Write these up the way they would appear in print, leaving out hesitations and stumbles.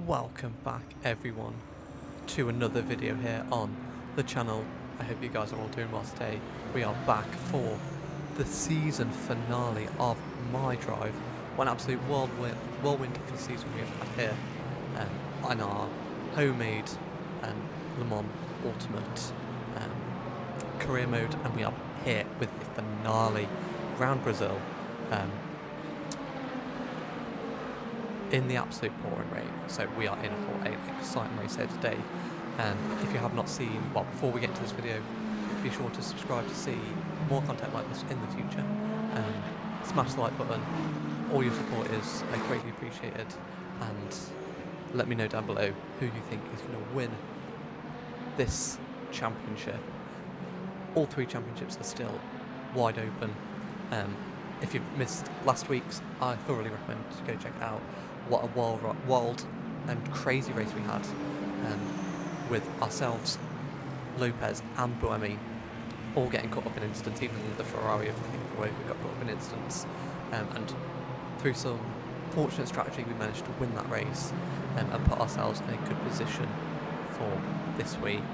Welcome back everyone to another video here on the channel. I hope you guys are all doing well today. We are back for the season finale of My Drive. One absolute whirlwind of the season we have had here on our homemade Le Mans Ultimate career mode, and we are here with the finale round Brazil. In the absolute pouring rain, so we are in for an exciting race here today. If you have not seen, well, before we get into this video, be sure to subscribe to see more content like this in the future. Smash the like button, all your support is greatly appreciated, and let me know down below who you think is going to win this championship. All three championships are still wide open. If you've missed last week's, I thoroughly recommend to go check it out. What a wild and crazy race we had with ourselves, Lopez and Buemi all getting caught up in instance. Even the Ferrari of the got caught up in instance, and through some fortunate strategy we managed to win that race and put ourselves in a good position for this week.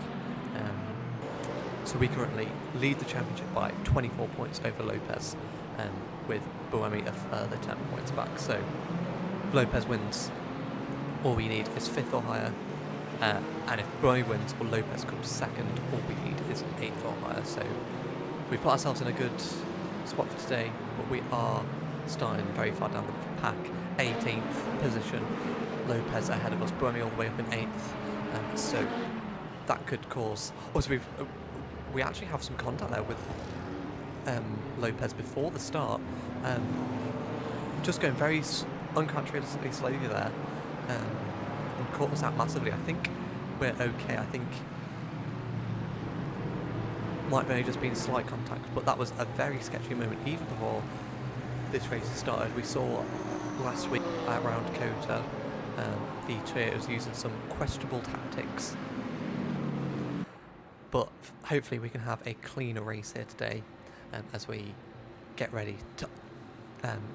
So we currently lead the championship by 24 points over Lopez, with Buemi a further 10 points back. So if Lopez wins, all we need is 5th or higher, and if Buemi wins or Lopez comes second, all we need is 8th or higher. So we put ourselves in a good spot for today, but we are starting very far down the pack. 18th position, Lopez ahead of us, Buemi all the way up in 8th, so that could cause... Also, we actually have some contact there with Lopez before the start, just going very uncharacteristically slowly there, and caught us out massively. I think we're okay. I think might have only just been slight contact, but that was a very sketchy moment even before this race started. We saw last week around Kota the Toyotas using some questionable tactics, but hopefully we can have a cleaner race here today as we get ready to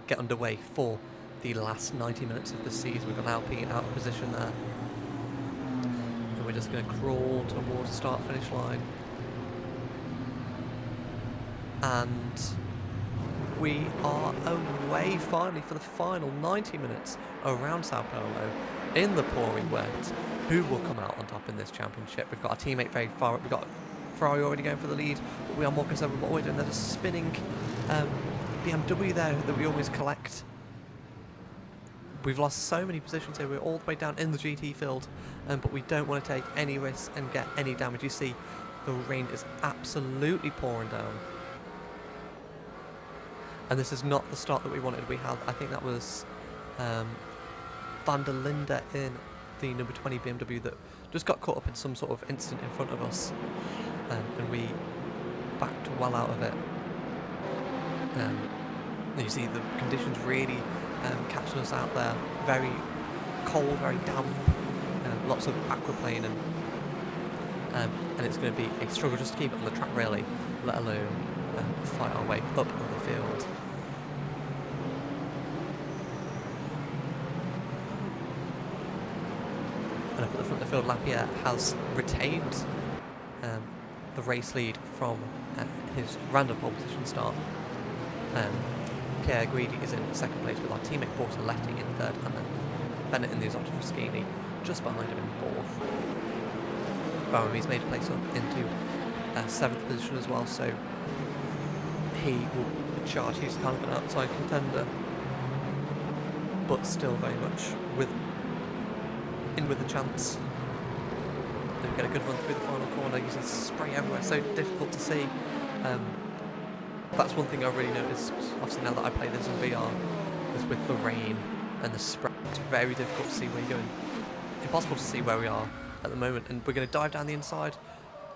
get underway for the last 90 minutes of the season. We've got an Alpine out of position there, and we're just going to crawl towards the start-finish line, and we are away finally for the final 90 minutes around Sao Paulo in the pouring wet. Who will come out on top in this championship? We've got our teammate very far up. We've got Ferrari already going for the lead, but we are more concerned with what we're doing. There's a spinning BMW there that we always collect. We've lost so many positions here. We're all the way down in the GT field, but we don't want to take any risks and get any damage. You see, the rain is absolutely pouring down. And this is not the start that we wanted. We had, I think that was Van der Linde in the number 20 BMW that just got caught up in some sort of incident in front of us, and we backed well out of it. You see the conditions really catching us out there. Very cold, very damp, lots of aquaplaning, and it's going to be a struggle just to keep it on the track really, let alone fight our way up the field. And up at the front of the field, Lapierre has retained the race lead from his random pole position start. Pierre Guidi is in second place with our teammate Bortoletti in third, and then Bennett in the Exotic Fraschini just behind him in fourth. Buemi's made a place up into 7th position as well, so he will charge. He's kind of an outside contender, but still very much in with a chance. Then we get a good run through the final corner. You see spray everywhere, so difficult to see. That's one thing I've really noticed, obviously now that I play this in VR, is with the rain and the spray. It's very difficult to see where you're going. Impossible to see where we are at the moment, and we're going to dive down the inside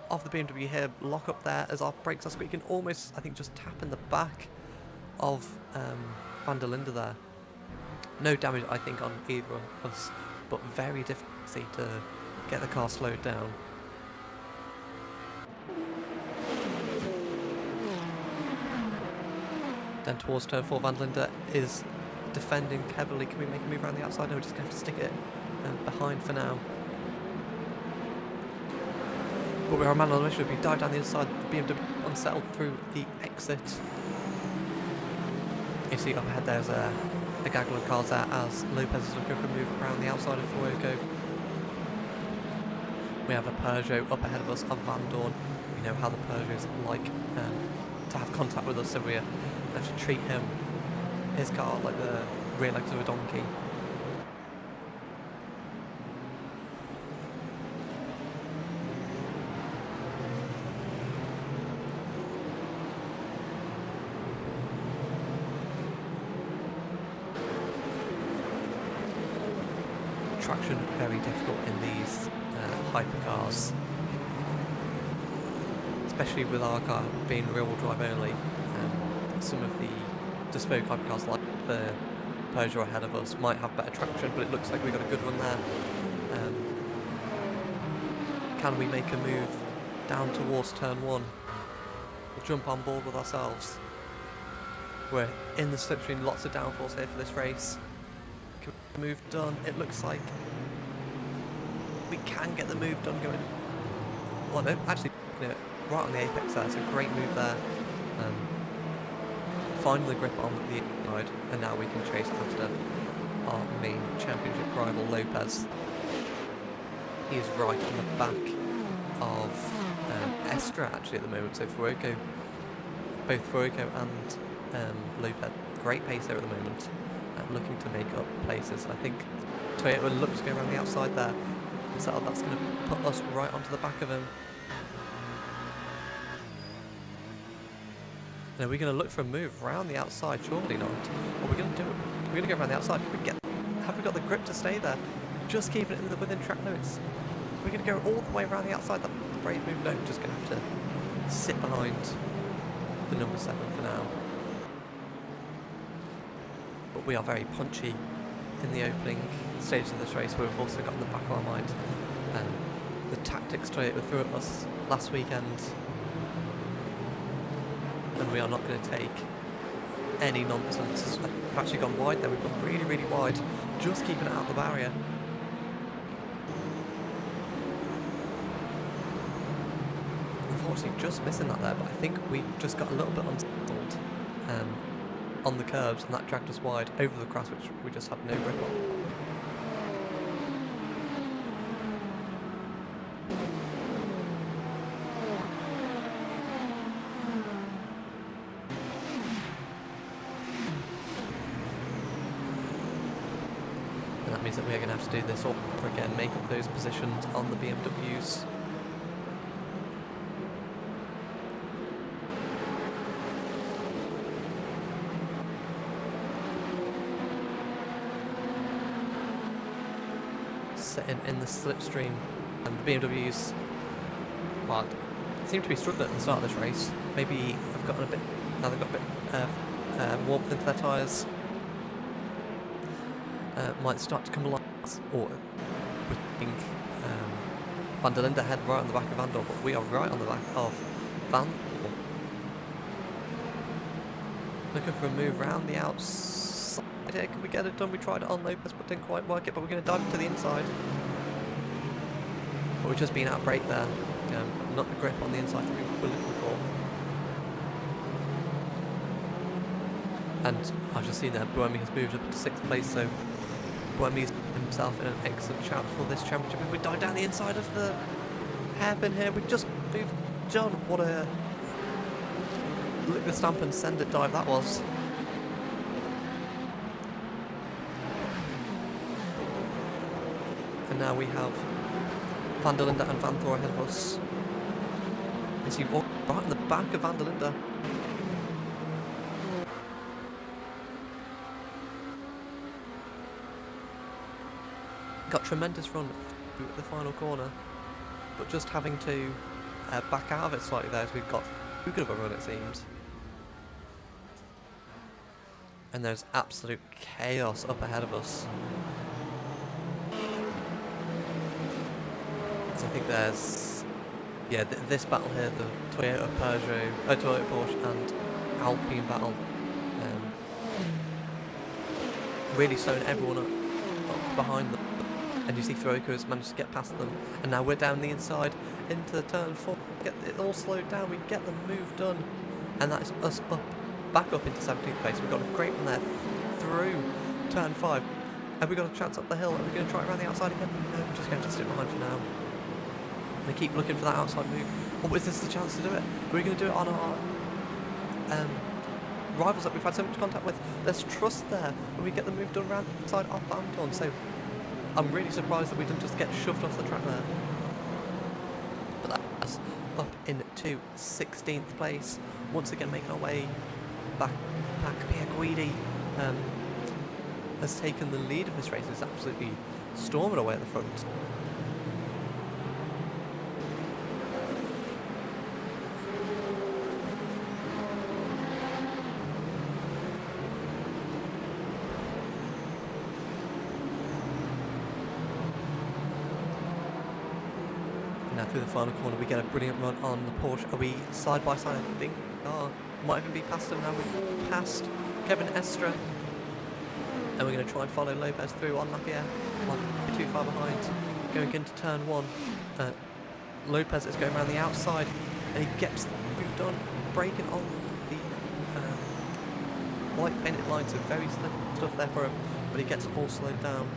of the BMW here, lock up there as our brakes are squeaking, almost, I think, just tapping the back of Van der Linde there. No damage, I think, on either of us, but very difficult to get the car slowed down. Then towards turn 4, Van der Linde is defending heavily. Can we make a move around the outside? No, we're just going to have to stick it behind for now. But we're a man on a mission. We dive down the inside. The BMW unsettled through the exit. You see up ahead there's a gaggle of cars there as Lopez is looking for a move around the outside of Fuego. We have a Peugeot up ahead of us of Van Dorn. We know how the Peugeots like to have contact with us, so we have to treat his car like the rear legs of a donkey. Traction very difficult in these hypercars, especially with our car being rear-wheel drive only. Some of the bespoke hypercars like the Peugeot ahead of us might have better traction, but it looks like we got a good one there. Can we make a move down towards turn 1? We'll jump on board with ourselves. We're in the slipstream, lots of downforce here for this race. Can we get the move done? It looks like we can get the move done going. Well, no, actually, right on the apex there. It's a great move there. Finding the grip on the inside, and now we can chase after our main championship rival Lopez. He is right on the back of Estra actually at the moment. So Fuego, both Fuego and Lopez, great pace there at the moment, looking to make up places. I think Toyota will look to go around the outside there. So that's going to put us right onto the back of him. Now we're going to look for a move around the outside, surely not. What we're going to do, we're going to go around the outside. Have we got the grip to stay there? Just keeping it within track limits. We're going to go all the way around the outside. That's a brave move. No, just going to have to sit behind the number 7 for now. But we are very punchy in the opening stages of this race, but we've also got in the back of our mind the tactics Toyota threw at us last weekend, and we are not going to take any nonsense. We've actually gone wide there. We've gone really, really wide, just keeping it out of the barrier. Unfortunately, just missing that there, but I think we just got a little bit unsettled on the curbs, and that dragged us wide over the grass, which we just had no grip on. And that means that we're going to have to do this all over again, make up those positions on the BMWs. Sitting in the slipstream, and the BMWs, well, seem to be struggling at the start of this race. Maybe have gotten a bit, now they've got a bit warmth into their tyres. Might start to come alive, or we're seeing Van der Linde ahead right on the back of Van Dorn, but we are right on the back of Van Dorn. Looking for a move round the outside here. Can we get it done? We tried it on Lopez but didn't quite work it, but we're going to dive to the inside. But we've just been out of brake there. Not the grip on the inside that we were looking for. And I've just seen that Buemi has moved up to 6th place, so Buemi's himself in an excellent shout for this championship. We dive down the inside of the hairpin here. We just moved. John, what a lick the stamp and send it dive that was. And now we have Van der Linde and Van Thor ahead of us. You see right in the back of Van der Linde. Got tremendous run through the final corner, but just having to back out of it slightly there as we've got too good of a run, it seems. And there's absolute chaos up ahead of us. So I think there's, yeah, this battle here, the Toyota Porsche and Alpine battle. really slowing everyone up behind them. And you see Throker has managed to get past them, and now we're down the inside into the turn 4. Get it all slowed down, we get the move done, and that is us back up into 17th place. We've got a great one there through turn 5. Have we got a chance up the hill? Are we going to try it around the outside again? No, we're just going to stick behind for now. We keep looking for that outside move. Or is this the chance to do it? Are we going to do it on our rivals that we've had so much contact with? There's trust there when we get the move done around the outside our Phantom. So I'm really surprised that we didn't just get shoved off the track there. But that's up into 16th place. Once again making our way back. Pierre Guidi has taken the lead of this race. It's absolutely storming away at the front. Now through the final corner we get a brilliant run on the Porsche. Are we side by side? I think might even be past them now. We've passed Kevin Estra. And we're going to try and follow Lopez through on Lapierre, like too far behind. Going into turn 1, Lopez is going around the outside, and he gets the move done, braking on the white painted lines. So very slick stuff there for him, but he gets it all slowed down.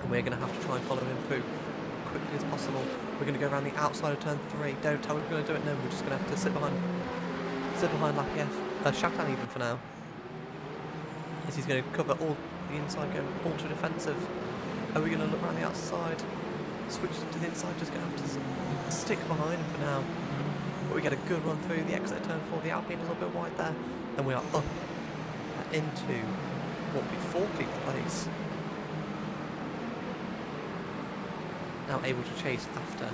And we're going to have to try and follow him through quickly as possible. We're going to go around the outside of turn 3. Don't tell me we're going to do it. No, we're just going to have to sit behind Lapierre, Chaptan even for now. As he's going to cover all the inside, going ultra defensive. Are we going to look around the outside? Switch to the inside, just going to have to stick behind him for now. But we get a good run through the exit turn 4, the Alpine a little bit wide there. And we are up into what will be 14th place. Now able to chase after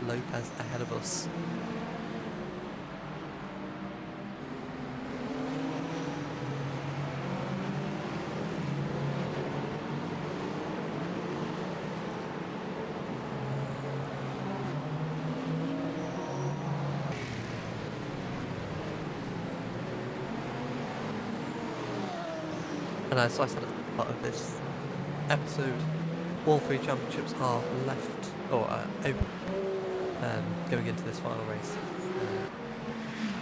Lopez ahead of us. And as I said at the start of this episode, all 3 championships are left, or open, going into this final race.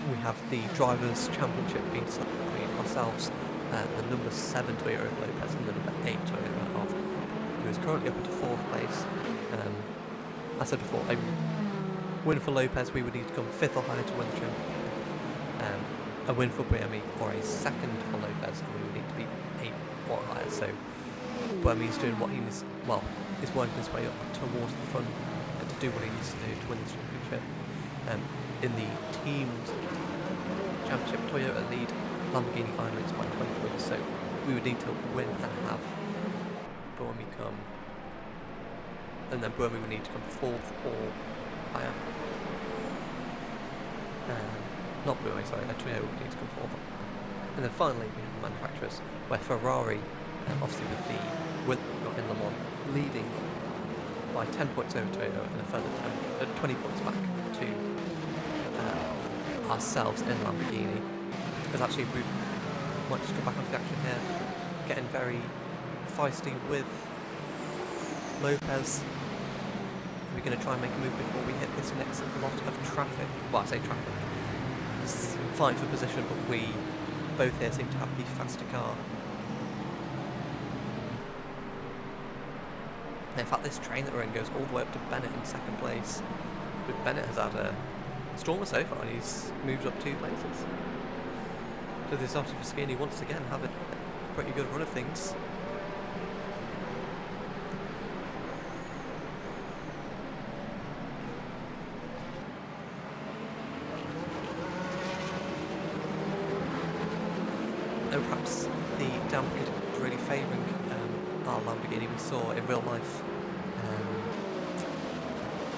We have the Drivers' Championship being decided between ourselves, the number 7 Toyota of Lopez and the number 8 Toyota of who is currently up into 4th place. I said before, a win for Lopez, we would need to come 5th or higher to win the championship. A win for Buemi or a 2nd for Lopez, and we would need to be 8 or higher. So Buemi's doing what he needs, he's working his way up towards the front to do what he needs to do to win this championship. In the teams championship, Toyota lead Lamborghini Ironmans by 20 points, so we would need to win and have Buemi come, and then Buemi would need to come 4th or higher. Not Buemi, sorry, Toyota would need to come 4th. And then finally we have the manufacturers, where Ferrari, obviously with in Le Mans, leading by 10 points over Toyota and a further 20 points back to ourselves in Lamborghini. Because actually we might just go back onto the action here, getting very feisty with Lopez. We're going to try and make a move before we hit this next lot of traffic. Well, I say traffic. It's fine for position, but we both here seem to have the faster car. And in fact, this train that we're in goes all the way up to Bennett in 2nd place. But Bennett has had a stormer so far, and he's moved up 2 places. So this Autofraschini once again have a pretty good run of things. And perhaps the damper is really favouring our Lamborghini. We saw in real life,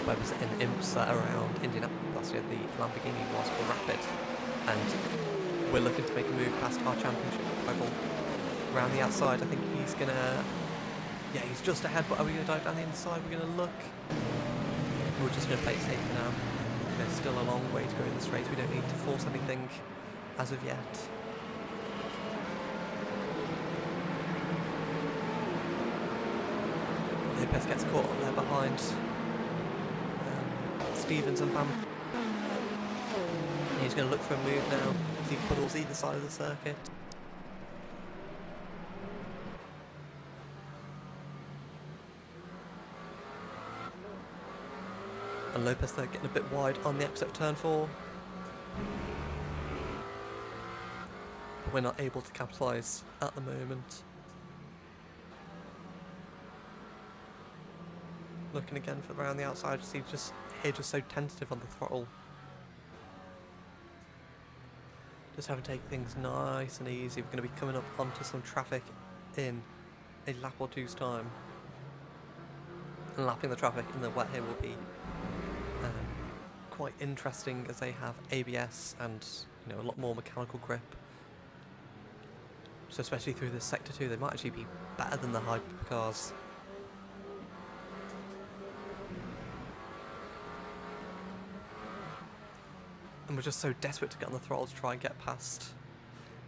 where was it, in IMSA around Indianapolis last year, the Lamborghini was rapid, and we're looking to make a move past our championship rival around the outside. I think he's gonna, he's just ahead, but are we gonna dive down the inside? We're gonna look. We're just gonna play it safe for now. There's still a long way to go in this race. We don't need to force anything as of yet. Lopez gets caught up there behind Stevens and Bam. And he's going to look for a move now as he puddles either side of the circuit. And Lopez there getting a bit wide on the exit of turn 4. But we're not able to capitalise at the moment. Looking again for around the outside, he's just so tentative on the throttle. Just having to take things nice and easy. We're going to be coming up onto some traffic in a lap or two's time. And lapping the traffic in the wet here will be quite interesting, as they have ABS and a lot more mechanical grip. So especially through this sector 2, they might actually be better than the hypercars. And we're just so desperate to get on the throttle to try and get past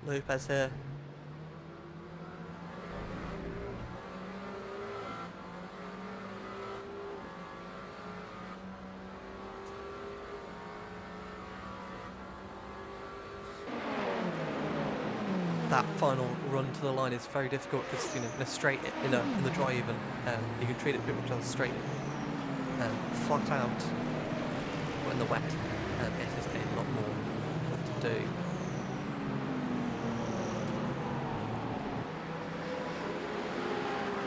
Lopez here. That final run to the line is very difficult because in a straight, in the dry even, you can treat it pretty much as a straight, flat out. But in the wet, it is a lot more difficult to do.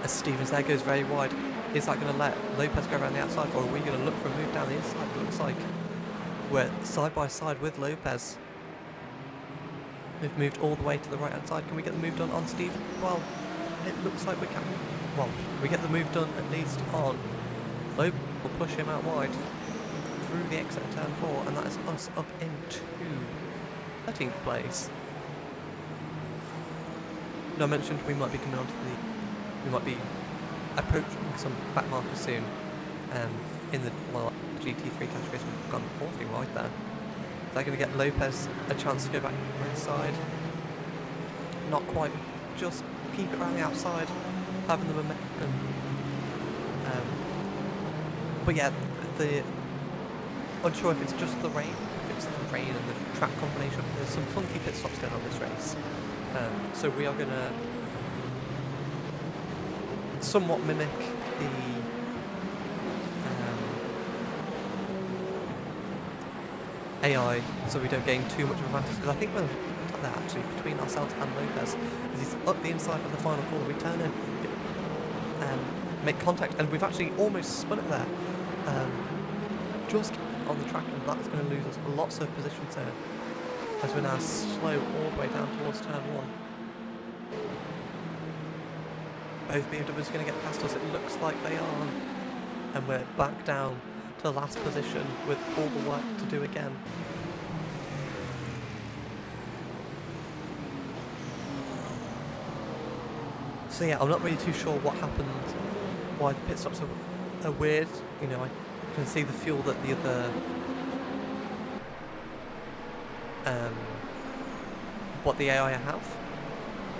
As Stevens there goes very wide, is that going to let Lopez go around the outside, or are we going to look for a move down the inside? It looks like we're side by side with Lopez. We've moved all the way to the right hand side. Can we get the move done on Steve? Well, it looks like we can. Well, we get the move done at least on Lopez. We'll push him out wide through the exit of turn 4, and that is us up into 13th place. Now, I mentioned we might be coming onto we might be approaching some back markers soon. In the GT3 categories, we've gone awfully wide there. They're going to get Lopez a chance to go back inside. Not quite, just keep it around the outside, having the momentum. But yeah, unsure if it's just the rain, if it's the rain and the track combination. There's some funky pit stops going on this race. So we are going to somewhat mimic the AI, so we don't gain too much of advantage, because I think we're done that actually between ourselves and Lopez, because he's up the inside of the final corner. We turn in, make contact, and we've actually almost spun it there, just on the track, and that's going to lose us lots of positions there, as we're now slow all the way down towards turn 1. Both BMWs are going to get past us, it looks like they are, and we're back down to the last position with all the work to do again. So yeah, I'm not really too sure what happened, why the pit stops are weird. I can see the fuel that the other what the AI have,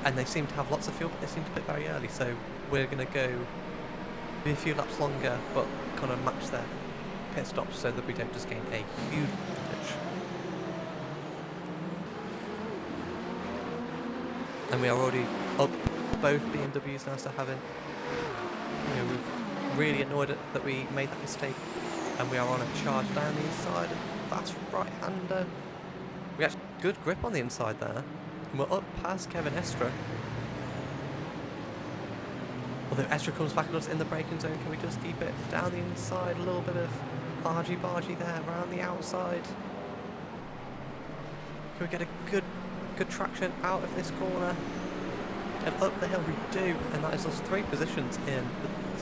and they seem to have lots of fuel, but they seem to pit very early, so we're going to go be a few laps longer, but kind of match their pit stops so that we don't just gain a huge advantage. And we are already up both BMWs now, so having, we're really annoyed that we made that mistake, and we are on a charge down the inside, and fast right-hander. We actually had good grip on the inside there, and we're up past Kevin Estra. Although Estra comes back at us in the braking zone, can we just keep it down the inside? A little bit of argy-bargy there, around the outside. Can we get a good traction out of this corner? And up the hill we do, and that is us 3 positions in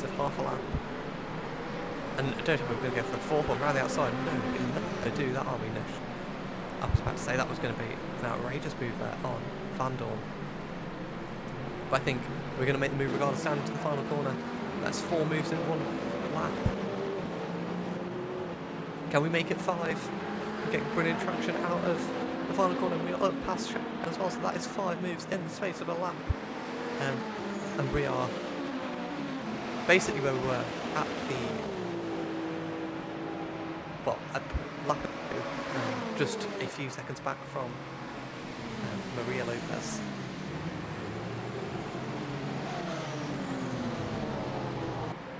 the half a lap. And I don't think we're going to go for a 4th one around the outside. No, we're going to do that, are we, Nish? I was about to say that was going to be an outrageous move there on Van Dorn. But I think we're going to make the move regardless down to the final corner. That's 4 moves in 1 lap. Can we make it 5? We're getting brilliant traction out of the final corner. We're up past Shep as well, so that is 5 moves in the space of a lap. And we are basically where we were at the at lap just a few seconds back from Maria Lopez.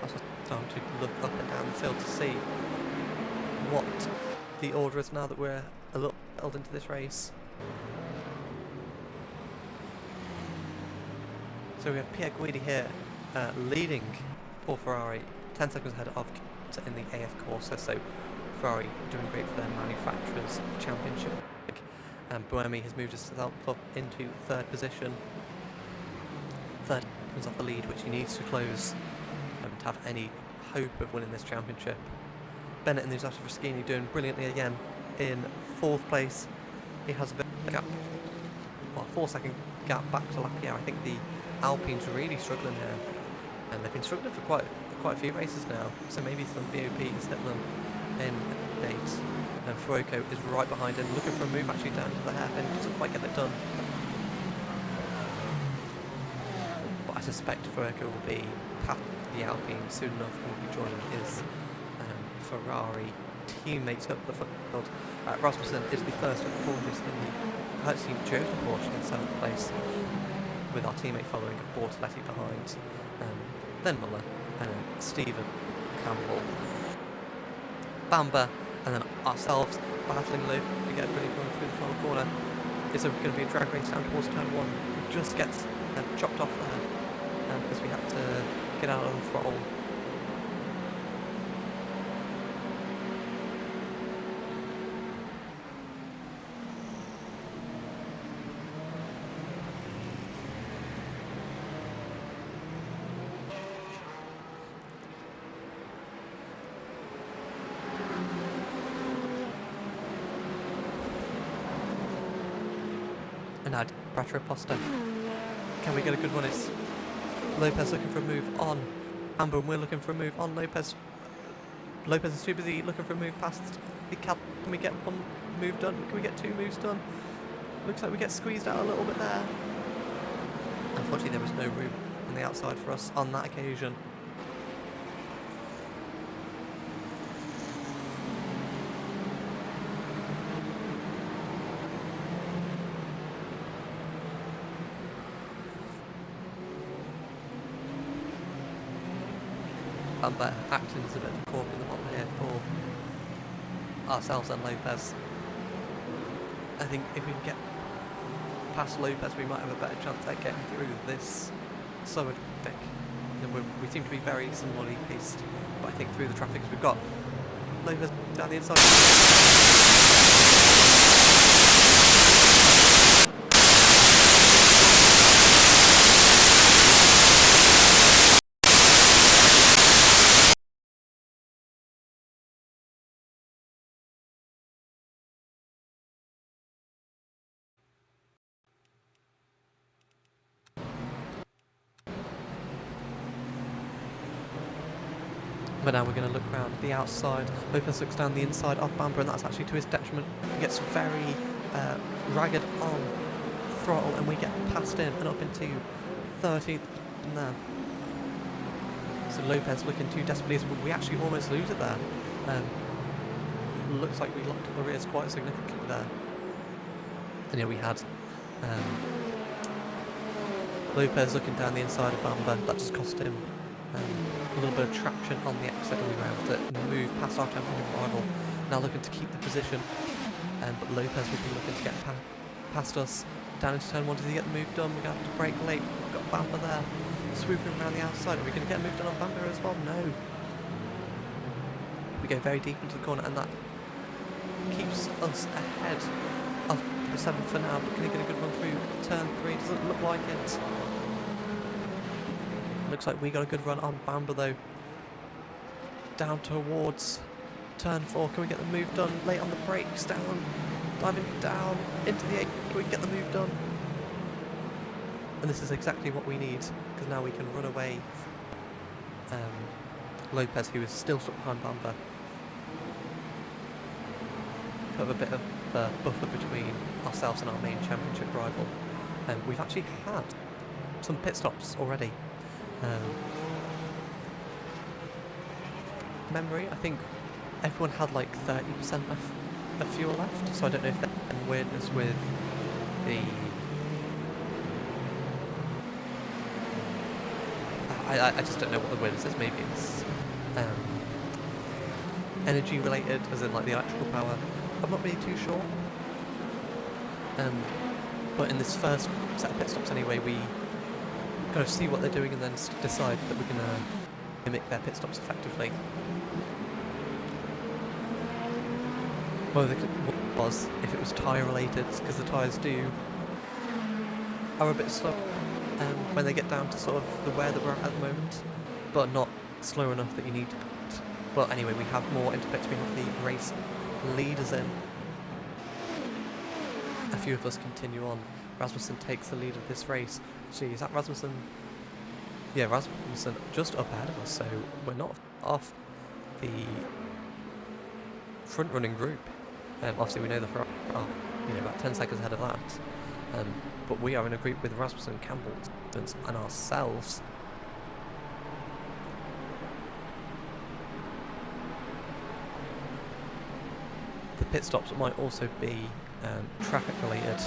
I was starting to look up and down the field to see what the order is now that we're a little settled into this race. So we have Pierre Guidi here leading for Ferrari, 10 seconds ahead of in the AF Corsa, so Ferrari doing great for their Manufacturers Championship. Buemi has moved himself up into third position. Third is off the lead, which he needs to close to have any hope of winning this championship. Bennett and the Zata Fraschini doing brilliantly again in fourth place. He has a bit of a gap, well, a 4-second gap back to Lapierre. I think the Alpines are really struggling here, and they've been struggling for quite a few races now, so maybe some BOPs hit them in dates. And Fuoco is right behind him, looking for a move actually down to the hairpin, doesn't quite get it done. But I suspect Fuoco will be past the Alpine soon enough and will be joining his Ferrari teammates up the field. Rasmussen is the first of the Porsches in the team Toyota Porsche in 7th place, with our teammate following Bortoletti behind, then Muller, Stephen, Campbell, Bamber, and then ourselves battling low to get a brilliant run through the final corner. It's going to be a drag race down towards turn 1. It just gets chopped off there because we had to get out of the throttle. And now Prater-Aposta. Can we get a good one? It's Lopez looking for a move on Amber, and we're looking for a move on Lopez. Lopez is too busy looking for a move past the Can we get one move done? Can we get 2 moves done? Looks like we get squeezed out a little bit there. Unfortunately, there was no room on the outside for us on that occasion. But acting as a bit of a cork in the bottom here for ourselves and Lopez. I think if we can get past Lopez, we might have a better chance at getting through this slower traffic. We seem to be very similarly paced, but I think through the traffic we've got Lopez down the inside. But now we're going to look around the outside. Lopez looks down the inside of Bamber, and that's actually to his detriment. He gets very ragged on throttle, and we get past him and up into 13th now. So Lopez looking too desperately, but we actually almost lose it there. Looks like we locked up the rears quite significantly there. And yeah, we had Lopez looking down the inside of Bamber. That just cost him a little bit of traction on the exit, and we were able to move past our championship rival. Now looking to keep the position, but Lopez would be looking to get past us down into turn 1. Does he get the move done? We're going to have to brake late. We've got Bamber there, swooping around the outside. Are we going to get a move done on Bamber as well? No. We go very deep into the corner, and that keeps us ahead of the 7th for now. But can he get a good run through turn 3? Doesn't look like it. Looks like we got a good run on Bamber though. Down towards turn 4. Can we get the move done? Late on the brakes, down, diving down into the 8. Can we get the move done? And this is exactly what we need, because now we can run away Lopez, who is still stuck behind Bamber. Put a bit of buffer between ourselves and our main championship rival. We've actually had some pit stops already. memory, I think everyone had like 30% of fuel left, so I don't know if there's any weirdness with the... I just don't know what the weirdness is. Maybe it's energy related, as in like the electrical power. I'm not really too sure. But in this first set of pit stops anyway, we kind of see what they're doing and then decide that we're going to mimic their pit stops effectively. Well, the was if it was tyre related, because the tyres are a bit slow when they get down to sort of the wear that we're at the moment, but not slow enough that you need to pit. Well, anyway, we have more into pits. We have the race leaders in. A few of us continue on. Rasmussen takes the lead of this race. Gee, is that Rasmussen? Yeah, Rasmussen just up ahead of us, so we're not off the front-running group. Obviously, we know the Ferrari are, about 10 seconds ahead of that. But we are in a group with Rasmussen, Campbell, and ourselves. The pit stops might also be traffic related,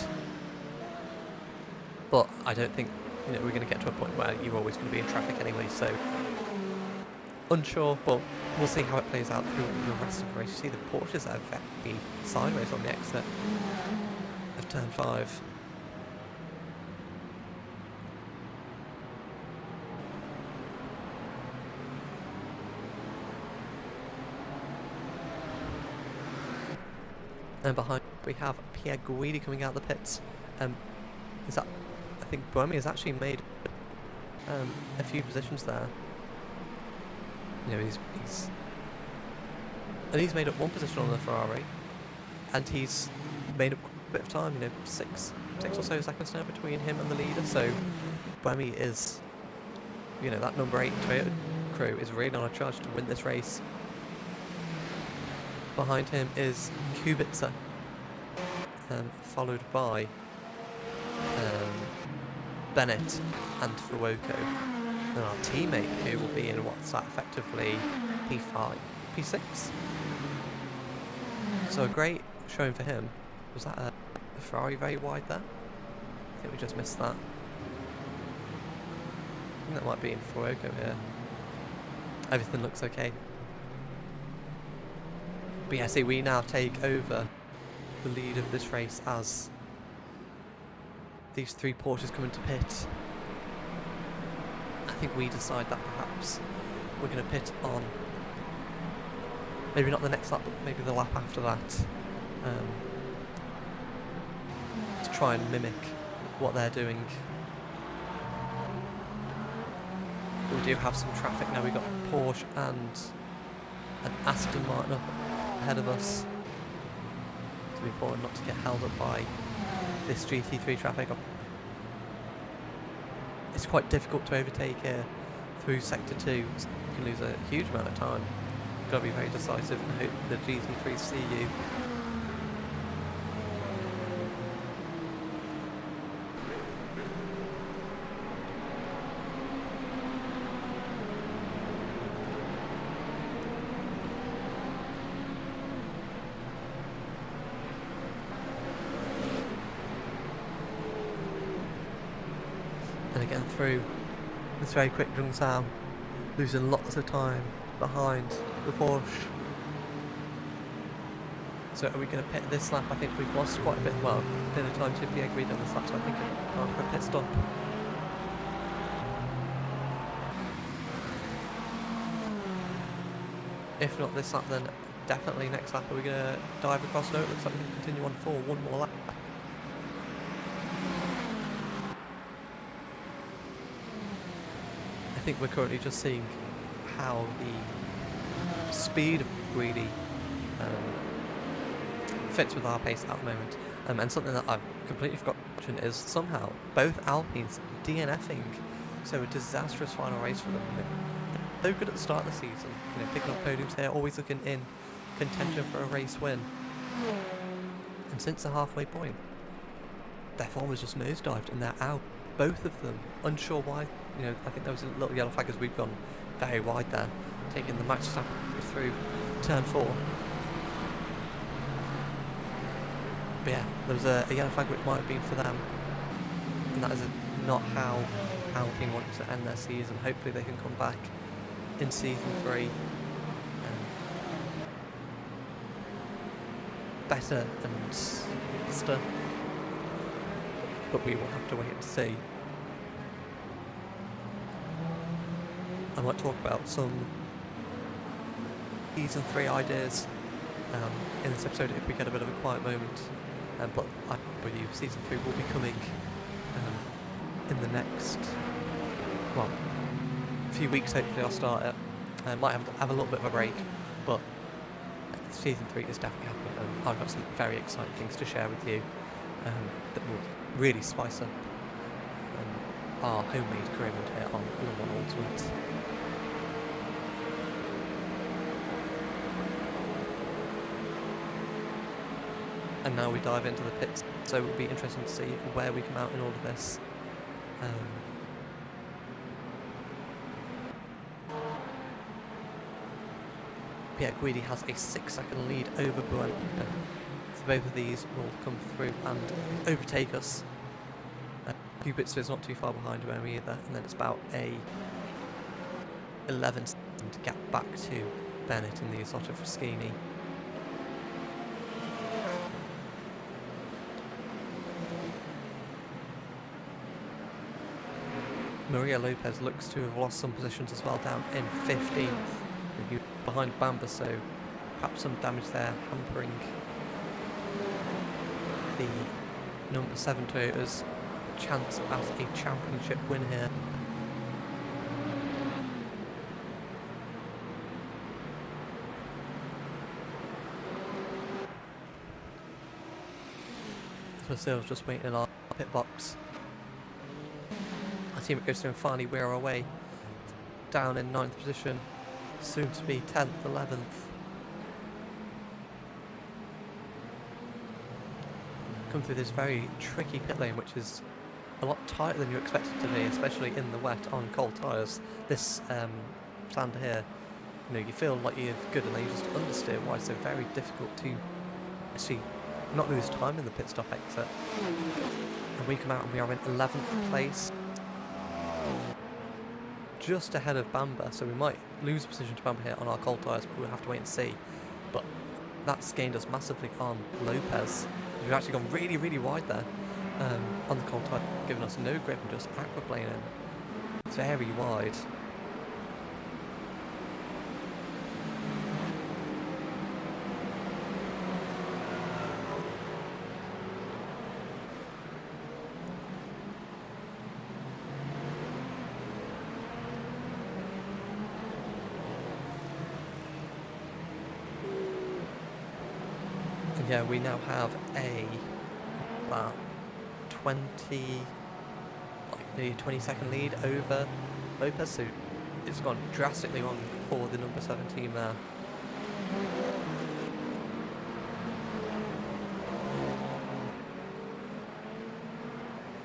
but I don't think we're going to get to a point where you're always going to be in traffic anyway, so unsure, but we'll see how it plays out through the rest of the race. You see the Porsches that have been sideways on the exit of turn 5. And behind we have Pierre Guidi coming out of the pits. I think Buemi has actually made a few positions there. He's made up one position on the Ferrari, and he's made up a bit of time. 6 or so seconds now between him and the leader. So Buemi is, that number 8 Toyota crew is really on a charge to win this race. Behind him is Kubica, followed by Bennett and Fuoco, and our teammate who will be in what's that effectively P5, P6. So a great showing for him. Was that a Ferrari very wide there? I think we just missed that. I think that might be in Fuoco here. Everything looks okay. But yeah, see, we now take over the lead of this race as these 3 Porsches come into pit. I think we decide that perhaps we're going to pit on, maybe not the next lap, but maybe the lap after that, to try and mimic what they're doing. But we do have some traffic now. We've got a Porsche and an Aston Martin up ahead of us. It's important not to get held up by this GT3 traffic. It's quite difficult to overtake here through sector 2. You can lose a huge amount of time. You've got to be very decisive and hope the GT3s see you. And again through this very quick Sao, losing lots of time behind the Porsche. So are we going to pit this lap? I think we've lost quite a bit. Well, a bit of time to be agreed on this lap, so I think it's time for a pit stop. If not this lap, then definitely next lap. Are we going to dive across? No, it looks like we can continue on for one more lap. I think we're currently just seeing how the speed of Guidi fits with our pace at the moment. And something that I've completely forgotten to mention is somehow both Alpines DNFing. So a disastrous final race for them. They're so good at the start of the season, picking up podiums here, always looking in contention for a race win. And since the halfway point, their form has just nosedived and they're out. Both of them, unsure why. I think there was a little yellow flag as we've gone very wide there, taking the match stamp through turn 4. But yeah, there was a yellow flag which might have been for them, and that is not how Alpine want to end their season. Hopefully they can come back in season 3 better and faster, but we will have to wait and see. I might talk about some season 3 ideas in this episode if we get a bit of a quiet moment, but I believe season 3 will be coming in the next, well, few weeks. Hopefully I'll start it. I might have a little bit of a break, but season 3 is definitely happening, and I've got some very exciting things to share with you that will really spice up our homemade career mode here on Le Mans Ultimate. And now we dive into the pits, so it will be interesting to see where we come out in all of this. Pierre Guidi has a 6-second lead over Bueno. So both of these will come through and overtake us. Kubica is not too far behind Bueno either, and then it's about a 11-second gap back to Bennett in the Isotta Fraschini. Maria Lopez looks to have lost some positions as well, down in 15th. Behind Bamba, so perhaps some damage there, hampering the number 7 Toyota's chance at a championship win here. So Sil's just waiting in our pit box. Our teammate goes through and finally we're away, down in 9th position. Soon to be 10th, 11th. Come through this very tricky pit lane, which is a lot tighter than you expect it to be, especially in the wet on cold tyres. This sand here, you feel like you're good, and then you just understeer. Why it's so very difficult to actually not lose time in the pit stop exit. And we come out and we are in 11th place. Just ahead of Bamba, so we might lose a position to Bamba here on our cold tyres, but we'll have to wait and see. But that's gained us massively on Lopez. We've actually gone really, really wide there on the cold tyre, giving us no grip and just aquaplaning very wide. Yeah, we now have about 20-second lead over Lopez, so it's gone drastically wrong for the number 7 team there.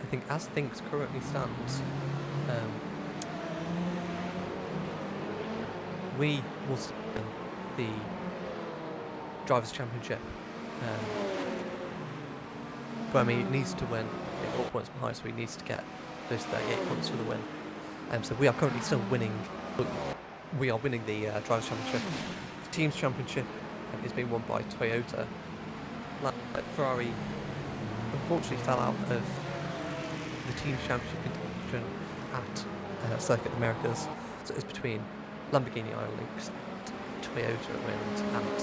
I think as things currently stand, we will start the Drivers' Championship. But he needs to win. 4 points behind, so he needs to get those 38 points for the win. So we are currently still winning. We are winning the Drivers' Championship. The Teams' Championship is being won by Toyota. Ferrari unfortunately fell out of the Teams' Championship competition at Circuit Americas. So it's between Lamborghini Ironlinks and Toyota at the moment, and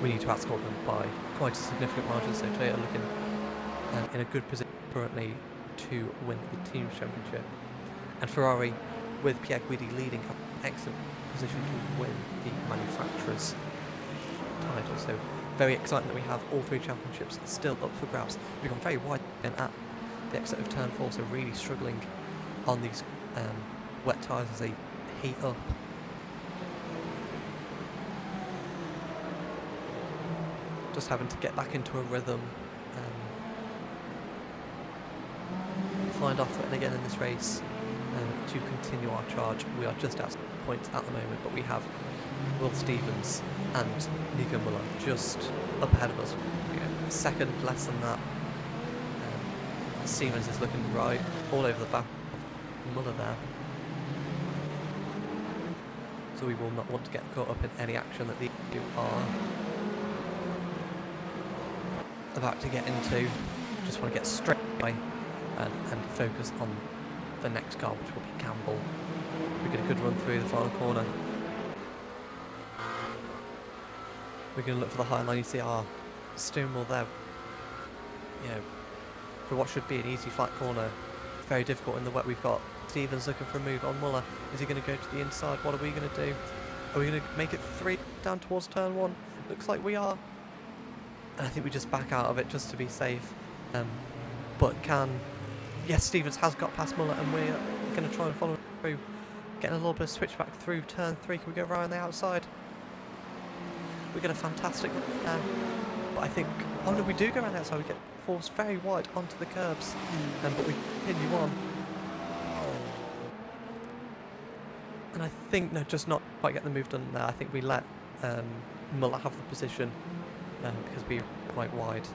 we need to outscore them by quite a significant margin. So Toyota looking in a good position currently to win the Teams' Championship, and Ferrari, with Pierre Guidi leading, have an excellent position to win the manufacturer's title. So very exciting that we have all 3 championships still up for grabs. We've gone very wide and at the exit of turn 4, so really struggling on these wet tyres as they heat up. Just having to get back into a rhythm, find our footing again in this race to continue our charge. We are just out of points at the moment, but we have Will Stevens and Nico Muller just up ahead of us. A second less than that. Stevens is looking right all over the back of Muller there. So we will not want to get caught up in any action that these two are about to get into. Just want to get straight away and focus on the next car, which will be Campbell. We get a good run through the final corner. We're going to look for the high line. You see our steering wheel there. For what should be an easy flat corner, very difficult in the wet. We've got Stevens looking for a move on Muller. Is he going to go to the inside? What are we going to do? Are we going to make it 3 down towards turn 1? Looks like we are. And I think we just back out of it just to be safe. Yes, Stevens has got past Muller, and we're going to try and follow through. Getting a little bit of switchback through turn 3. Can we go right on the outside? We get a fantastic run there. But I think, oh no, we do go around the outside. We get forced very wide onto the curbs. But we continue on. And I think, no, just not quite get the move done there. I think we let Muller have the position because we were quite wide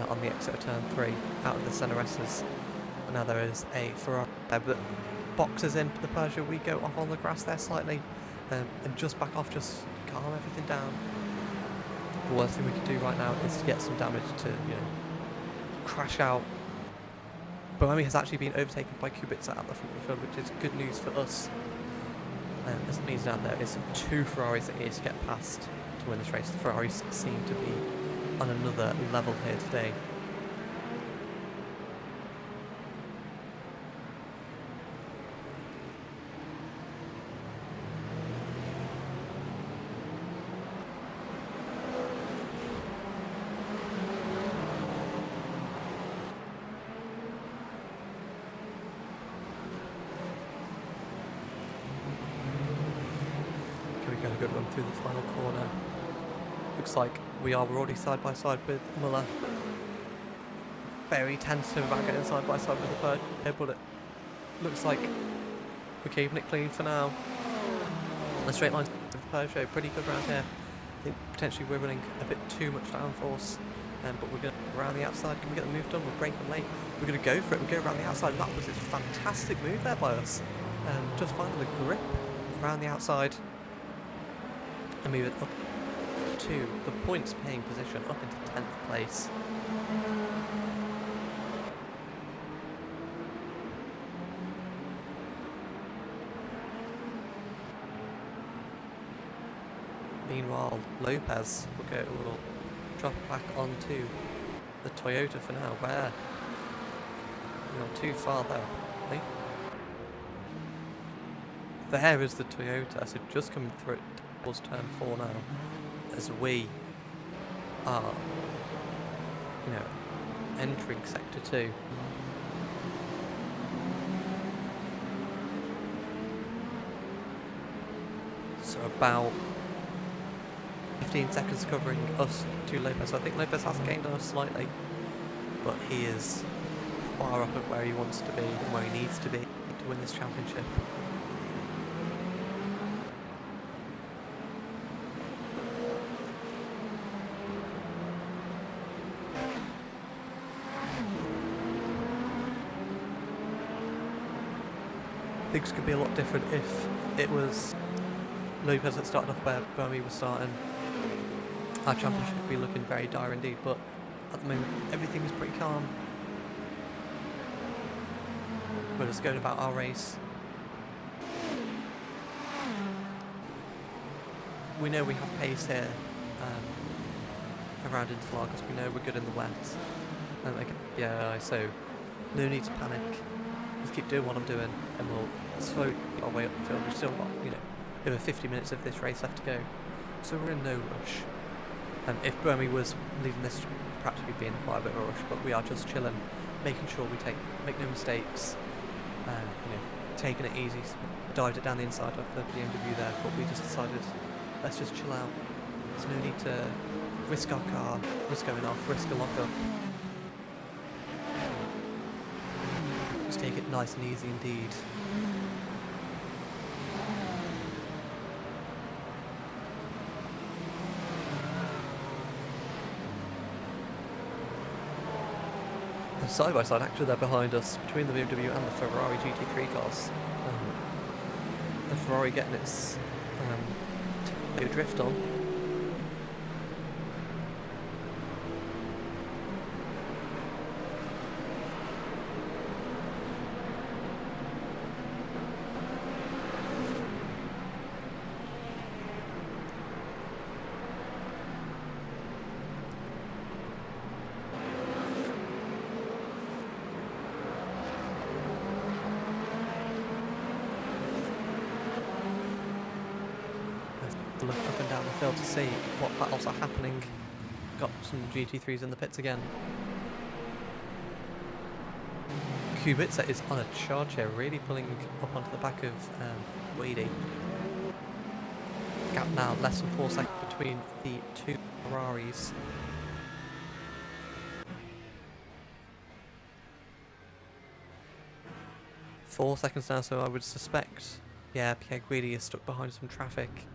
on the exit of turn 3 out of the centre S's. And now there is a Ferrari there that boxes in the Peugeot. We go off on the grass there slightly and just back off, just calm everything down. The worst thing we can do right now is to get some damage to, crash out. Boemi has actually been overtaken by Kubica at the front of the field, which is good news for us. This means now there is 2 Ferraris that he needs to get past to win this race. The Ferraris seem to be on another level here today. Got a good run through the final corner. Looks like we're already side by side with Muller. Very tentative about getting side by side with the Peugeot, but it looks like we're keeping it clean for now. The straight line with the Peugeot, pretty good round here. I think potentially we're running a bit too much downforce, but we're going to around the outside. Can we get the move done? We're braking late. We're going to go for it. We go around the outside. That was a fantastic move there by us. Just finding the grip around the outside. And move it up to the points paying position, up into 10th place. Meanwhile, Lopez will drop back onto the Toyota for now, where we're not too far there, I think. There is the Toyota, so just coming through it. Towards turn 4 now, as we are, entering sector 2. So about 15 seconds covering us to Lopez. So I think Lopez has gained on us slightly, but he is far up of where he wants to be and where he needs to be to win this championship. Things could be a lot different if it was Lopez that started off where Boemi was starting. Our championship would be looking very dire indeed, but at the moment everything is pretty calm. We're just going about our race. We know we have pace here around Interlagos. We know we're good in the wet. So no need to panic. Just keep doing what I'm doing and we'll slowly our way up the field. We've still got, over 50 minutes of this race left to go. So we're in no rush. And if Boemi was leading this, perhaps we'd be in quite a bit of a rush, but we are just chilling, making sure we make no mistakes, and taking it easy. Dived it down the inside of the BMW there, but we just decided, let's just chill out. There's no need to risk our car, risk going off, risk a lockup. Just take it nice and easy indeed. side by side actually there behind us between the BMW and the Ferrari GT3 cars. The Ferrari getting its drift on. Look up and down the field to see what battles are happening. Got some GT3s in the pits again. Kubica is on a charge here, really pulling up onto the back of Weedy. Gap now less than 4 seconds between the two Ferraris. Four seconds now, so I would suspect, yeah, Pierre Guidi is stuck behind some traffic.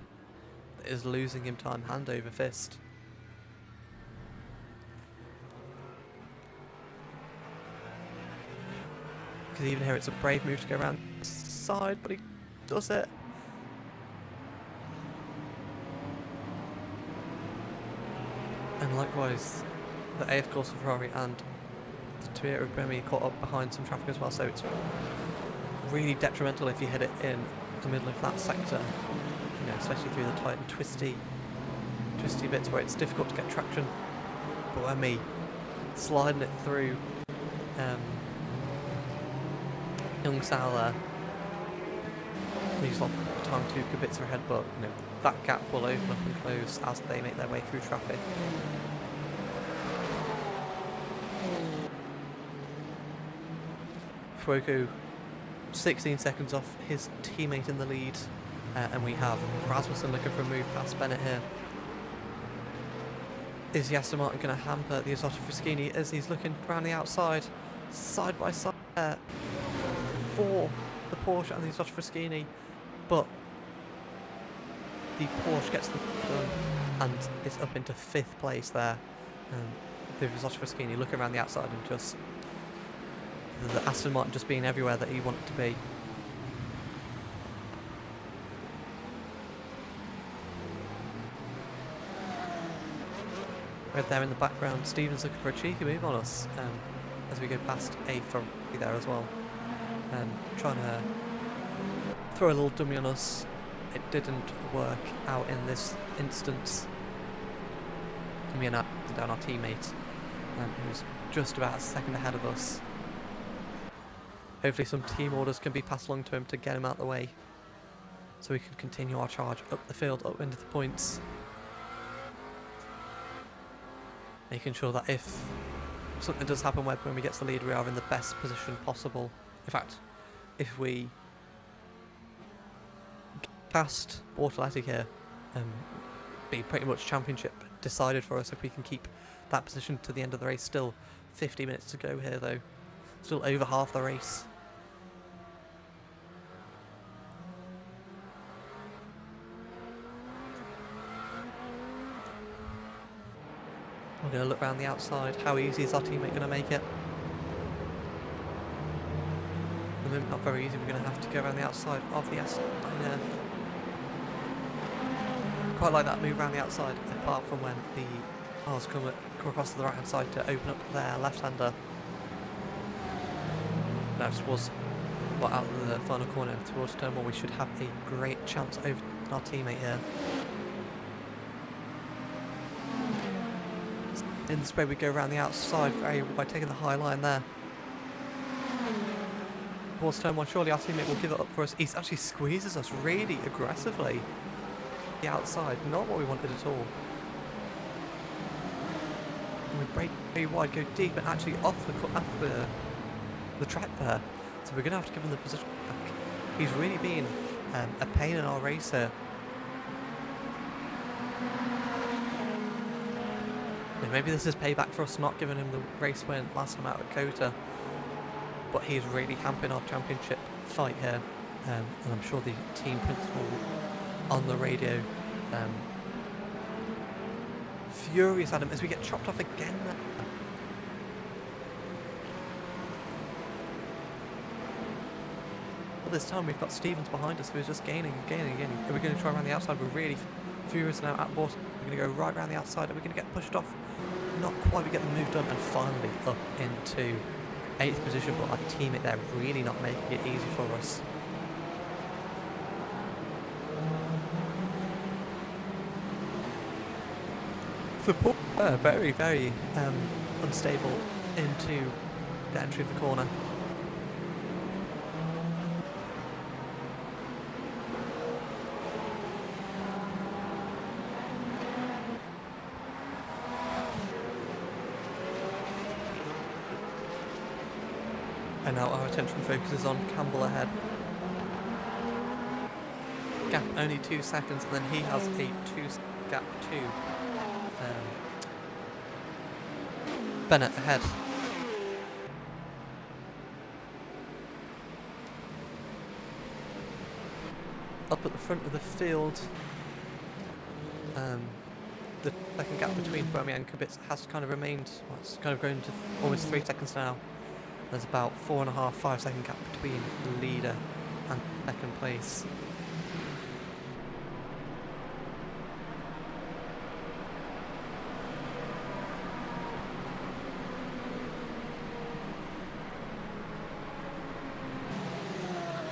Is losing him time hand over fist. Because even here it's a brave move to go around the side, but he does it. And likewise, the AF Corsa Ferrari and the Toyota Premi caught up behind some traffic as well, so it's really detrimental if you hit it in the middle of that sector. You know, especially through the tight and twisty bits where it's difficult to get traction. But when me sliding it through young Sal there, he's lost time to Kubica ahead, but you know, that gap will open up and close as they make their way through traffic. Fuoco 16 seconds off his teammate in the lead. And we have Rasmussen looking for a move past Bennett here. Is the Aston Martin going to hamper the Isotta Fraschini as he's looking around the outside, side by side there for the Porsche and the Isotta Fraschini, but the Porsche gets them done and is up into 5th place there. The Isotta Fraschini looking around the outside and just the Aston Martin just being everywhere that he wanted to be. Right there in the background, Stephen's looking for a cheeky move on us as we go past a Ferrari there as well. Trying to throw a little dummy on us. It didn't work out in this instance. And we are now down our teammate, who's just about a second ahead of us. Hopefully some team orders can be passed along to him to get him out the way, so we can continue our charge up the field, up into the points. Making sure that if something does happen when we get to the lead, we are in the best position possible. In fact, if we get past Bortoletti here, be pretty much championship decided for us if we can keep that position to the end of the race. Still 50 minutes to go here though. Still over half the race. We're going to look around the outside. How easy is our teammate going to make it? Not very easy. We're going to have to go around the outside of the Aston Martin. Quite like that move around the outside, apart from when the cars come across to the right hand side to open up their left-hander. That was out of the final corner towards turn 1. We should have a great chance over our teammate here. In the spread we go around the outside by taking the high line there. Towards turn 1, surely our teammate will give it up for us. He actually squeezes us really aggressively. The outside, not what we wanted at all. And we break very wide, go deep and actually off the track there. So we're going to have to give him the position back. He's really been a pain in our race here. Maybe this is payback for us not giving him the race win last time out at Kota, but he's really hampering our championship fight here, and I'm sure the team principal on the radio furious at him as we get chopped off again there. But this time we've got Stevens behind us who is just gaining and gaining and gaining. Are we going to try around the outside? We're really furious now at bottom. We're going to go right around the outside. Are we going to get pushed off? Not quite. We get the move done and finally up into 8th position, but our teammate there really not making it easy for us. Support very, very unstable into the entry of the corner. And now our attention focuses on Campbell ahead. Gap only 2 seconds, and then he has a 2 gap too. Bennett ahead. Up at the front of the field, the second gap between Bromley and Kubica has kind of remained, well, it's kind of grown to almost 3 seconds now. There's about 4.5, 5 second gap between the leader and second place.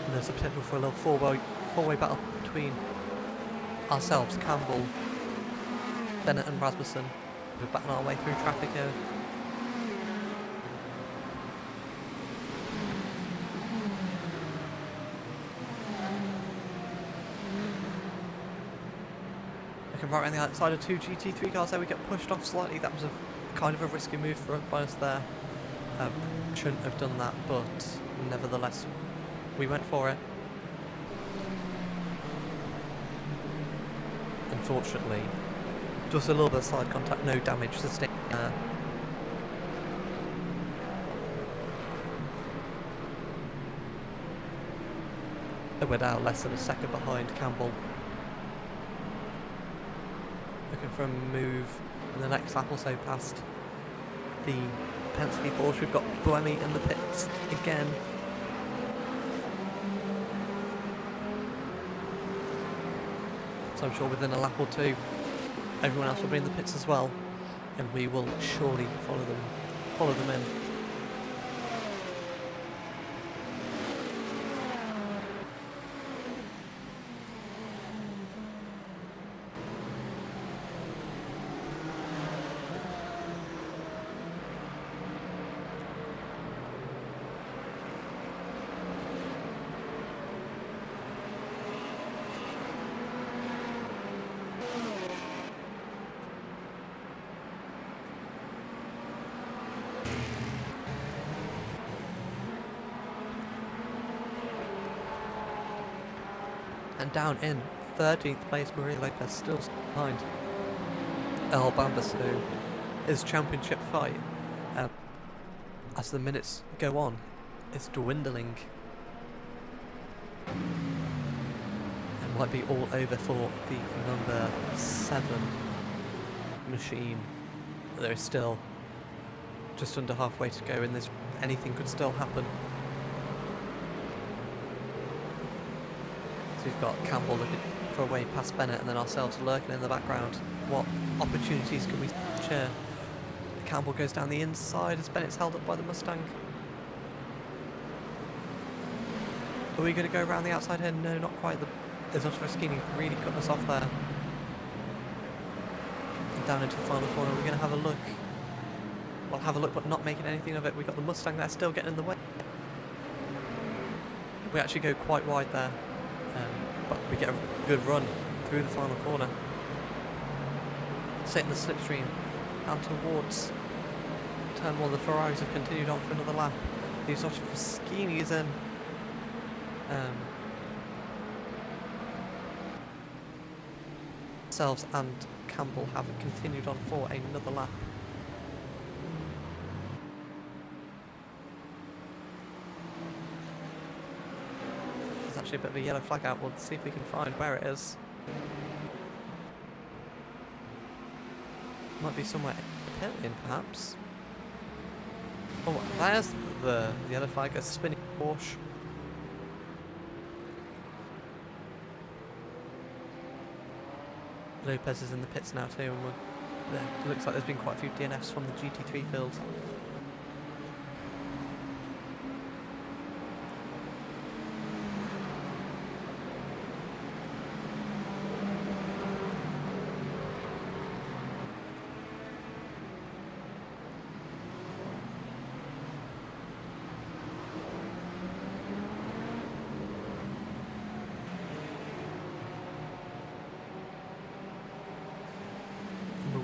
And there's a potential for a little four-way battle between ourselves, Campbell, Bennett and Rasmussen. We're battling our way through traffic here. Looking right around the outside of 2 GT3 cars there, we get pushed off slightly. That was a kind of a risky move by us there. Shouldn't have done that, but nevertheless, we went for it. Unfortunately, just a little bit of side contact, no damage sustained there. We're now less than a second behind Campbell. Looking for a move in the next lap or so past the Penske Porsche. We've got Buemi in the pits again. So I'm sure within a lap or two everyone else will be in the pits as well, and we will surely follow them in. And down in 13th place, Maria Lopez still behind El Bambas, who his championship fight, as the minutes go on, is dwindling. It might be all over for the number 7 machine. There is still just under halfway to go in this. Anything could still happen. We've got Campbell looking for a way past Bennett, and then ourselves lurking in the background. What opportunities can we share? Campbell goes down the inside as Bennett's held up by the Mustang. Are we going to go around the outside here? No, not quite. The Zotovaskini really cut us off there. And down into the final corner, we're going to have a look. Well, have a look, but not making anything of it. We've got the Mustang there still getting in the way. We actually go quite wide there. But we get a good run through the final corner. Setting the slipstream down towards turn 1. The Ferraris have continued on for another lap. These sort of Skinis in. Ourselves and Campbell have continued on for another lap. Actually a bit of a yellow flag out. We'll see if we can find where it is. Might be somewhere in, perhaps. Oh, there's the yellow flag, a spinning Porsche. Lopez is in the pits now too, and it looks like there's been quite a few DNFs from the GT3 field.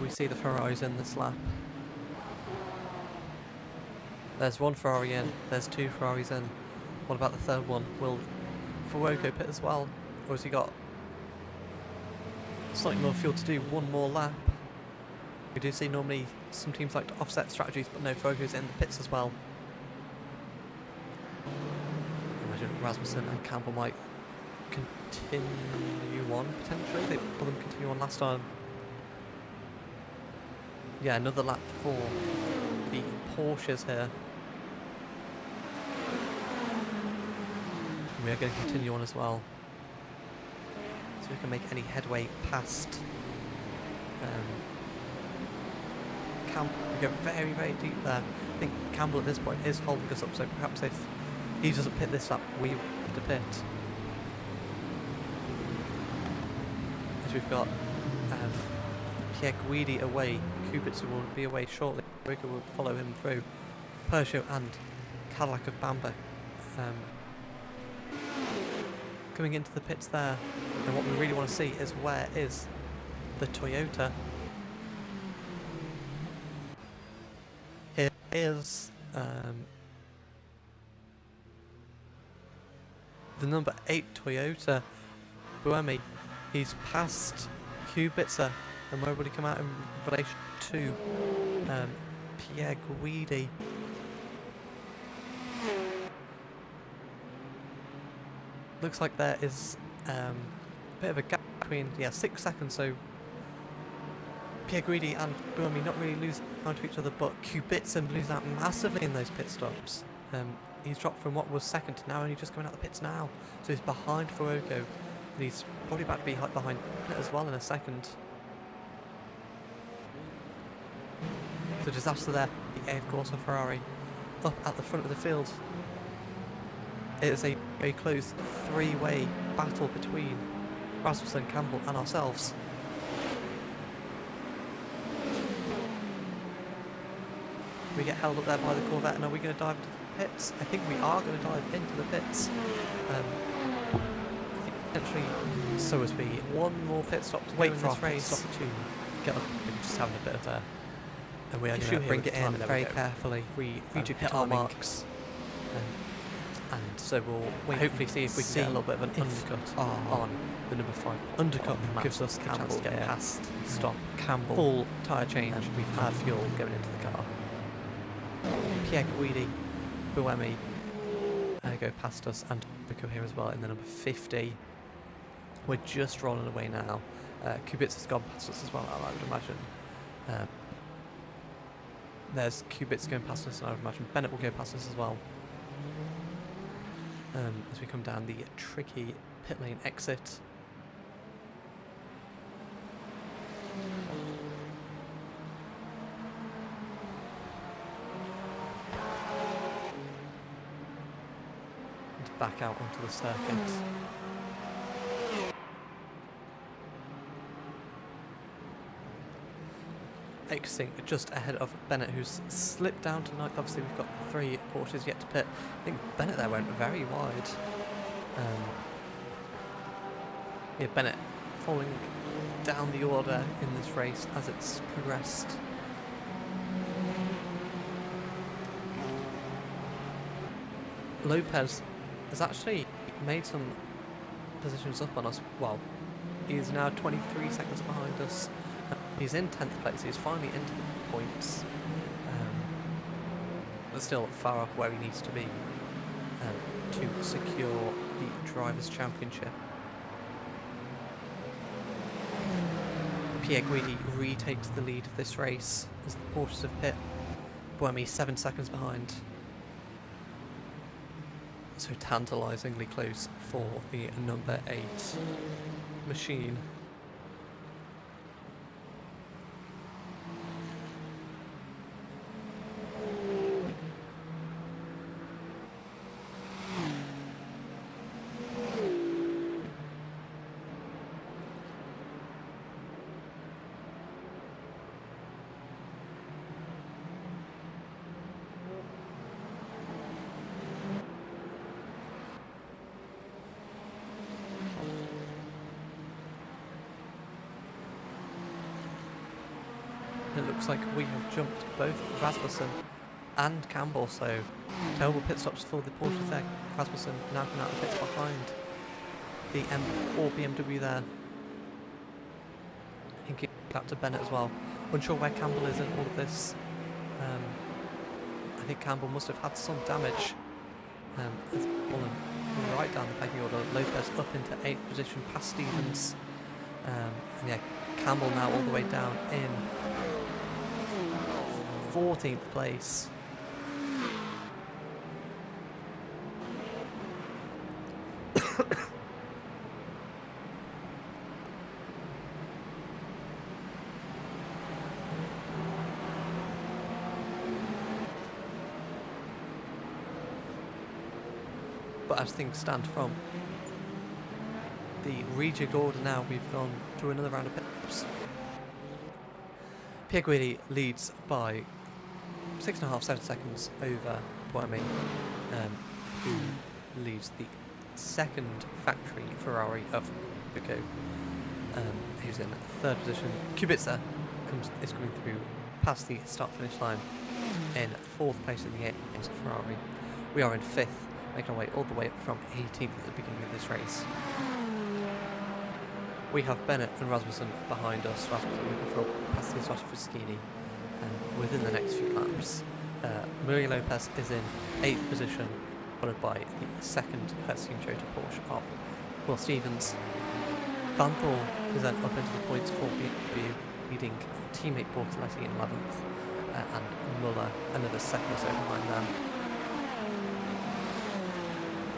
We see the Ferraris in this lap. There's one Ferrari in, there's two Ferraris in. What about the third one? Will Fuoco pit as well? Or has he got slightly more fuel to do one more lap? We do see normally some teams like to offset strategies, but no, Fuoco's in the pits as well. I imagine Rasmussen and Campbell might continue on potentially. They let them continue on last time. Yeah, another lap for the Porsches here. We are going to continue on as well, so we can make any headway past Campbell. We go very, very deep there. I think Campbell at this point is holding us up, so perhaps if he doesn't pit this lap, we have to pit. As we've got Pierre Guidi away, Kubica will be away shortly, Riga will follow him through, Peugeot and Cadillac of Bamber coming into the pits there, and what we really want to see is where is the Toyota. Here is the number 8 Toyota, Buemi. He's passed Kubica, and where would he come out in relation to Pierre Guidi? Looks like there is a bit of a gap between, 6 seconds, so Pierre Guidi and Buemi not really losing time to each other, but Kubica losing out massively in those pit stops. He's dropped from what was second to now only just coming out the pits now, so he's behind Fuoco, and he's probably about to be behind as well in a second. So disaster there, the AF Corsa Ferrari up at the front of the field. It is a very close three-way battle between Rasmussen, Campbell and ourselves. We get held up there by the Corvette, and are we going to dive into the pits? I think we are going to dive into the pits. I think potentially so as we one more pit stop to wait for this race. Get up, just having a bit of a... And we are going to bring it in very carefully. We hit our marks. And so we'll hopefully see if we can get a little bit of an undercut on the number 5. Undercut gives us a chance to get past, stop, Campbell, full tyre change, and we've had fuel going into the car. Pierre Guidi, Buemi go past us, and Pico here as well in the number 50. We're just rolling away now. Kubica's gone past us as well, I would imagine. There's Kubica going past us, and I would imagine Bennett will go past us as well. As we come down the tricky pit lane exit. And back out onto the circuit. Exiting just ahead of Bennett, who's slipped down to 9th. Obviously we've got 3 Porsches yet to pit. I think Bennett there went very wide. Bennett falling down the order in this race as it's progressed. Lopez has actually made some positions up on us. Well, he is now 23 seconds behind us. He's in 10th place, he's finally into the points, but still far off where he needs to be to secure the Drivers' Championship. Pierre Guidi retakes the lead of this race as the Porsches have pit. Buemi 7 seconds behind. So tantalisingly close for the number 8 machine. It looks like we have jumped both Rasmussen and Campbell, so terrible pit stops for the Porsche there. Rasmussen now coming out of the pits behind the M4 BMW there. And give that to Bennett as well. Unsure where Campbell is in all of this. I think Campbell must have had some damage. Has fallen right down the pecking order. Lopez up into 8th position past Stevens. And yeah, Campbell now all the way down in 14th place. But as things stand from the rejigged order now, we've gone through another round of pits. Pierre Guidi leads by 6.5, 7 seconds over Buemi, who leads the second factory Ferrari of Pico, who's in 3rd position. Kubica is coming through past the start-finish line in 4th place in the A's Ferrari. We are in 5th, making our way all the way up from 18th at the beginning of this race. We have Bennett and Rasmussen behind us. Rasmussen looking for past the Isotta Fraschini within the next few laps. Maria Lopez is in 8th position, followed by the second Hurricane Toyota Porsche of Will Stevens. Van Thorn is then up into the points for BMW, leading teammate Bortoletti in 11th, and Muller another second or so behind them.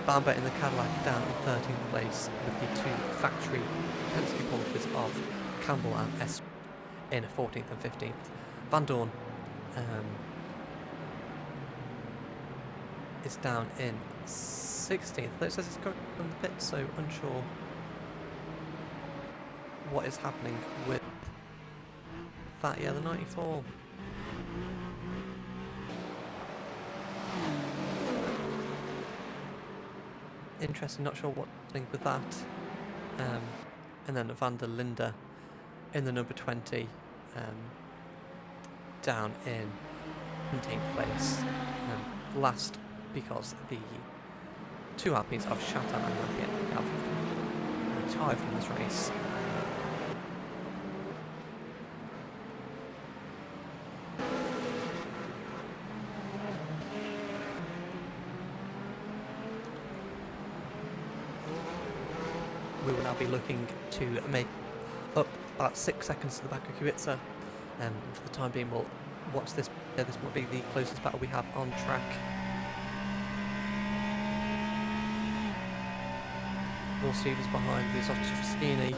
Bamber in the Cadillac down in 13th place with the 2 factory Penske Porsches of Campbell and S in 14th and 15th. Van Dorn is down in 16th. Though it says it's going from the pit, so unsure what is happening with that. Yeah, the 94. Interesting, not sure what's happening with that. And then Van der Linde in the number 20, down in 17th place. Last because the 2 Alpines of Chatham and Alpine have retired from this race. We will now be looking to make up about 6 seconds to the back of Kubica. For the time being, we'll watch this. This will be the closest battle we have on track. Will Stevens behind the Isotta Fraschini.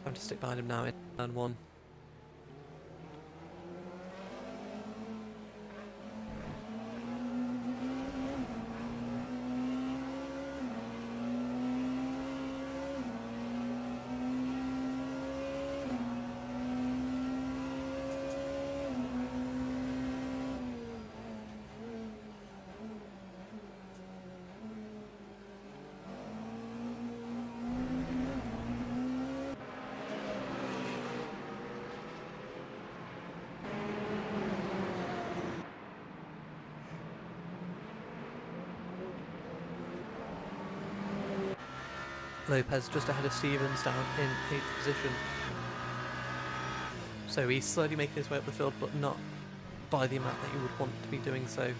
Having to stick behind him now in turn 1. Lopez just ahead of Stevens down in 8th position. So he's slowly making his way up the field, but not by the amount that you would want to be doing so.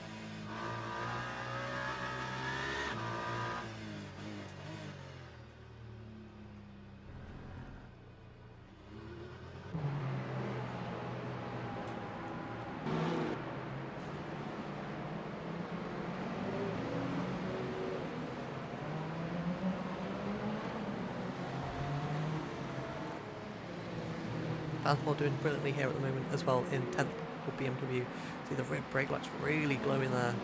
Vanthor doing brilliantly here at the moment as well in 10th for BMW. See the red brake lights really glowing there.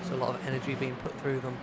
So a lot of energy being put through them.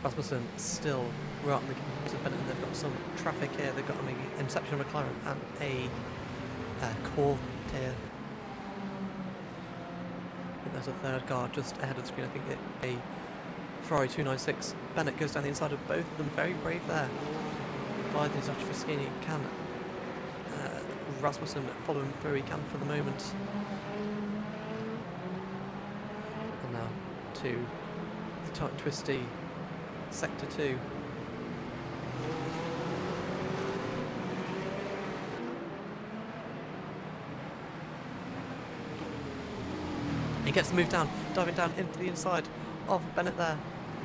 Rasmussen still right on the gate, and they've got some traffic here. They've got an Inception McLaren and a Corvette here. I think there's a third car just ahead of the screen. I think a Ferrari 296. Bennett goes down the inside of both of them. Very brave there by the Zotto Fraschini. Can Rasmussen follow him through? He can for the moment. And now to the tight twisty sector 2. He gets the move down, diving down into the inside of Bennett there,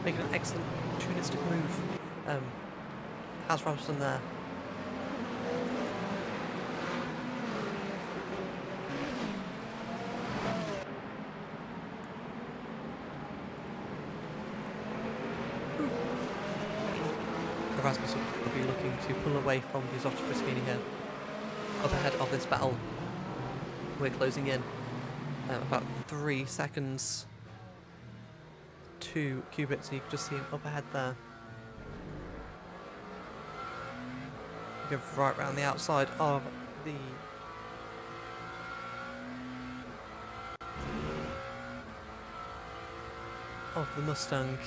making an excellent opportunistic move. Has Rasmussen there. Rasmussen will be looking to pull away from the Zotto Fraschini here. Up ahead of this battle, we're closing in. About 3 seconds to Kubica, so you can just see him up ahead there. Go right round the outside of the Mustang,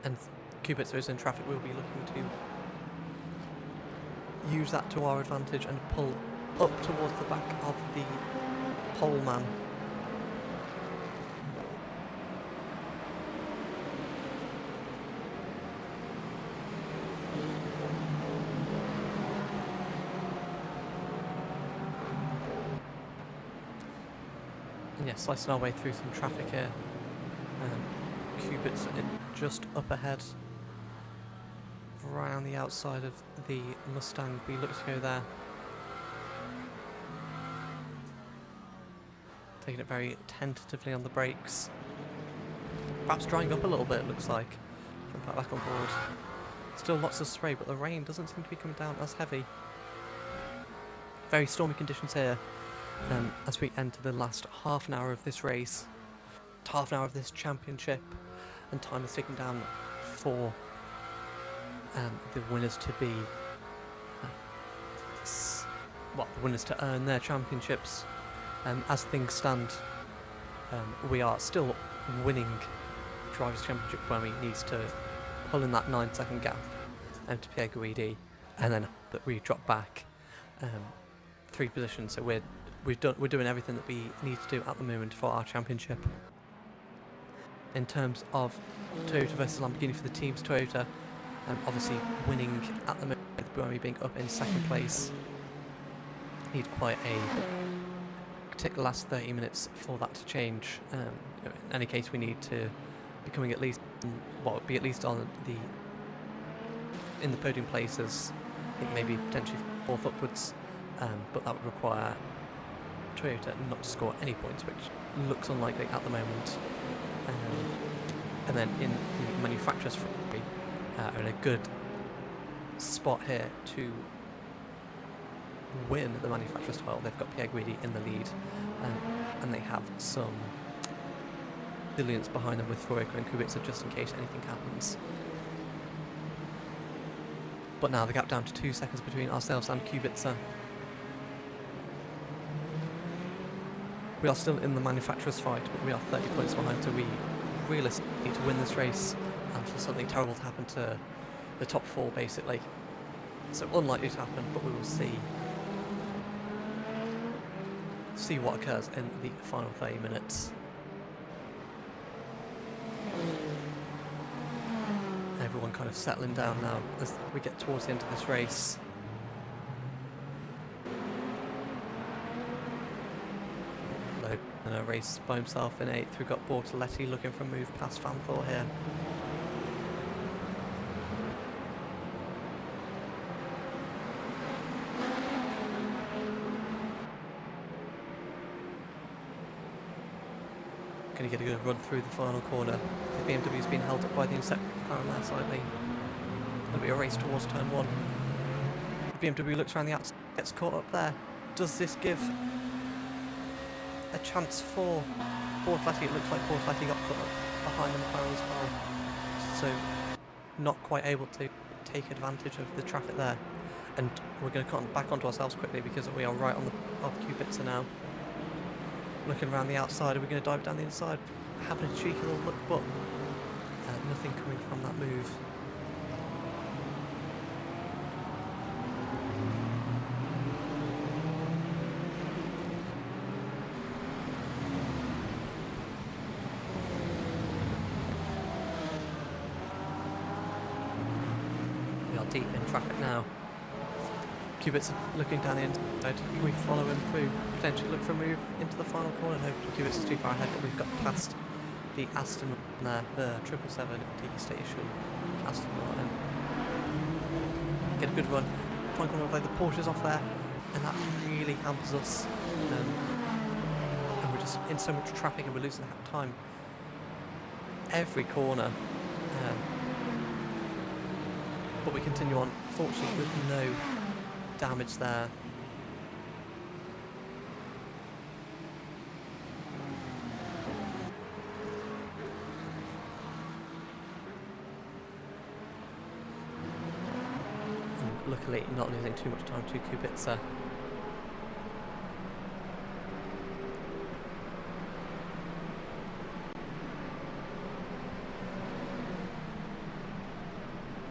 and Kubica is in traffic. We'll be looking to use that to our advantage and pull up towards the back of the pole man. And yeah, slicing our way through some traffic here. Kubica just up ahead, right on the outside of the Mustang. We look to go there. Taking it very tentatively on the brakes. Perhaps drying up a little bit, it looks like. Jump back on board. Still lots of spray, but the rain doesn't seem to be coming down as heavy. Very stormy conditions here as we enter the last half an hour of this race. Half an hour of this championship. And time is ticking down for the winners to be... the winners to earn their championships. As things stand, we are still winning Drivers' Championship when we needs to pull in that 9-second gap to Pierre Guidi, and then that we drop back 3 positions. So we're doing everything that we need to do at the moment for our championship. In terms of Toyota versus Lamborghini for the team's Toyota, obviously winning at the moment with Buemi being up in 2nd place. Need quite take the last 30 minutes for that to change. In any case, we need to be coming at least, be at least on in the podium places. I think maybe potentially 4th upwards, but that would require Toyota not to score any points, which looks unlikely at the moment. And then in the manufacturers' free are in a good spot here to win the manufacturer's title. They've got Pierre Guidi in the lead, and they have some resilience behind them with Furyka and Kubica just in case anything happens. But now the gap down to 2 seconds between ourselves and Kubica. We are still in the manufacturer's fight, but we are 30 points behind, so we realistically need to win this race and for something terrible to happen to the top 4 basically. So unlikely to happen, but we will see what occurs in the final 30 minutes. Everyone kind of settling down now as we get towards the end of this race. And a race by himself in 8th. We've got Bortoletti looking for a move past Fanthor here. Going to get a good run through the final corner. The BMW's been held up by the Inception car on their side. There'll be a race towards turn 1. The BMW looks around the outside, gets caught up there. Does this give a chance for Bortoletti? It looks like Bortoletti got caught up behind the McLaren as well. so not quite able to take advantage of the traffic there. And we're going to come back onto ourselves quickly because we are right on the of Kubica now. Looking around the outside, are we going to dive down the inside? Having a cheeky little look, but nothing coming from that move. We are deep in traffic now. Kubica looking down the inside. Can we follow him through? Potentially look for a move into the final corner. No, Kubica's too far ahead, but we've got past the Aston there, the 777D station, Aston Martin. Get a good run. Final corner, although the Porsche's off there, and that really hampers us. And we're just in so much traffic and we're losing time. Every corner. But we continue on, fortunately with no damage there. And luckily not losing too much time to Kubica.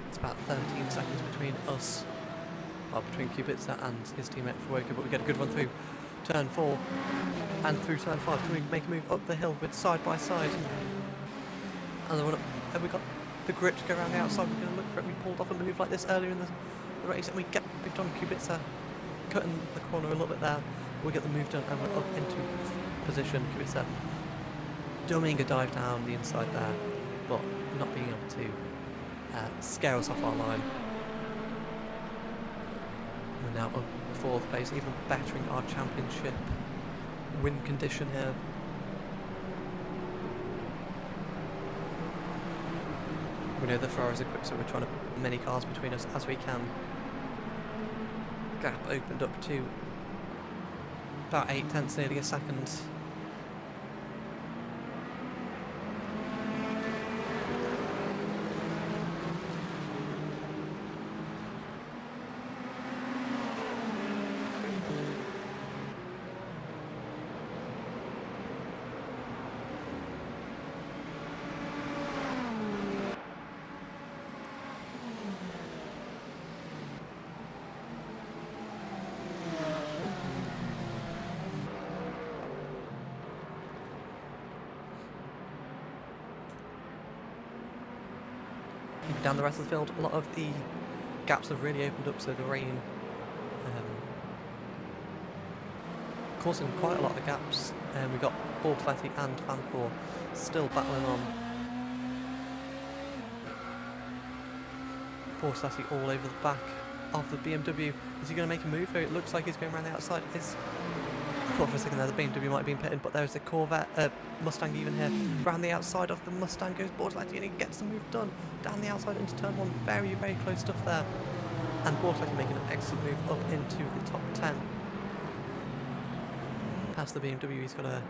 It's about 13 seconds between us. Well, between Kubica and his teammate Fuoka, but we get a good run through turn 4 and through turn 5. Can we make a move up the hill with side by side? And the run up, have we got the grip to go around the outside? We're going to look for it. We pulled off a move like this earlier in the race, and we get moved on. Kubica cutting the corner a little bit there. We get the move done and we're up into position. Kubica dummying a dive down the inside there, but not being able to scare us off our line. We're now up 4th place, even bettering our championship win condition here. We know the Ferraris are quick, so we're trying to put as many cars between us as we can. Gap opened up to about 0.8, nearly a second. Down the rest of the field, a lot of the gaps have really opened up, so the rain causing quite a lot of gaps. We've got Bortoletti and Van Thor still battling on. Bortoletti all over the back of the BMW. Is he going to make a move here? It looks like he's going around the outside. I thought for a second there the BMW might have been pitted, but there's a Corvette, Mustang even here. Around the outside of the Mustang goes Bortoletti and he gets the move done. Down the outside into turn 1, very, very close stuff there. And Bortoletti making an excellent move up into the top 10. Past the BMW, he's got a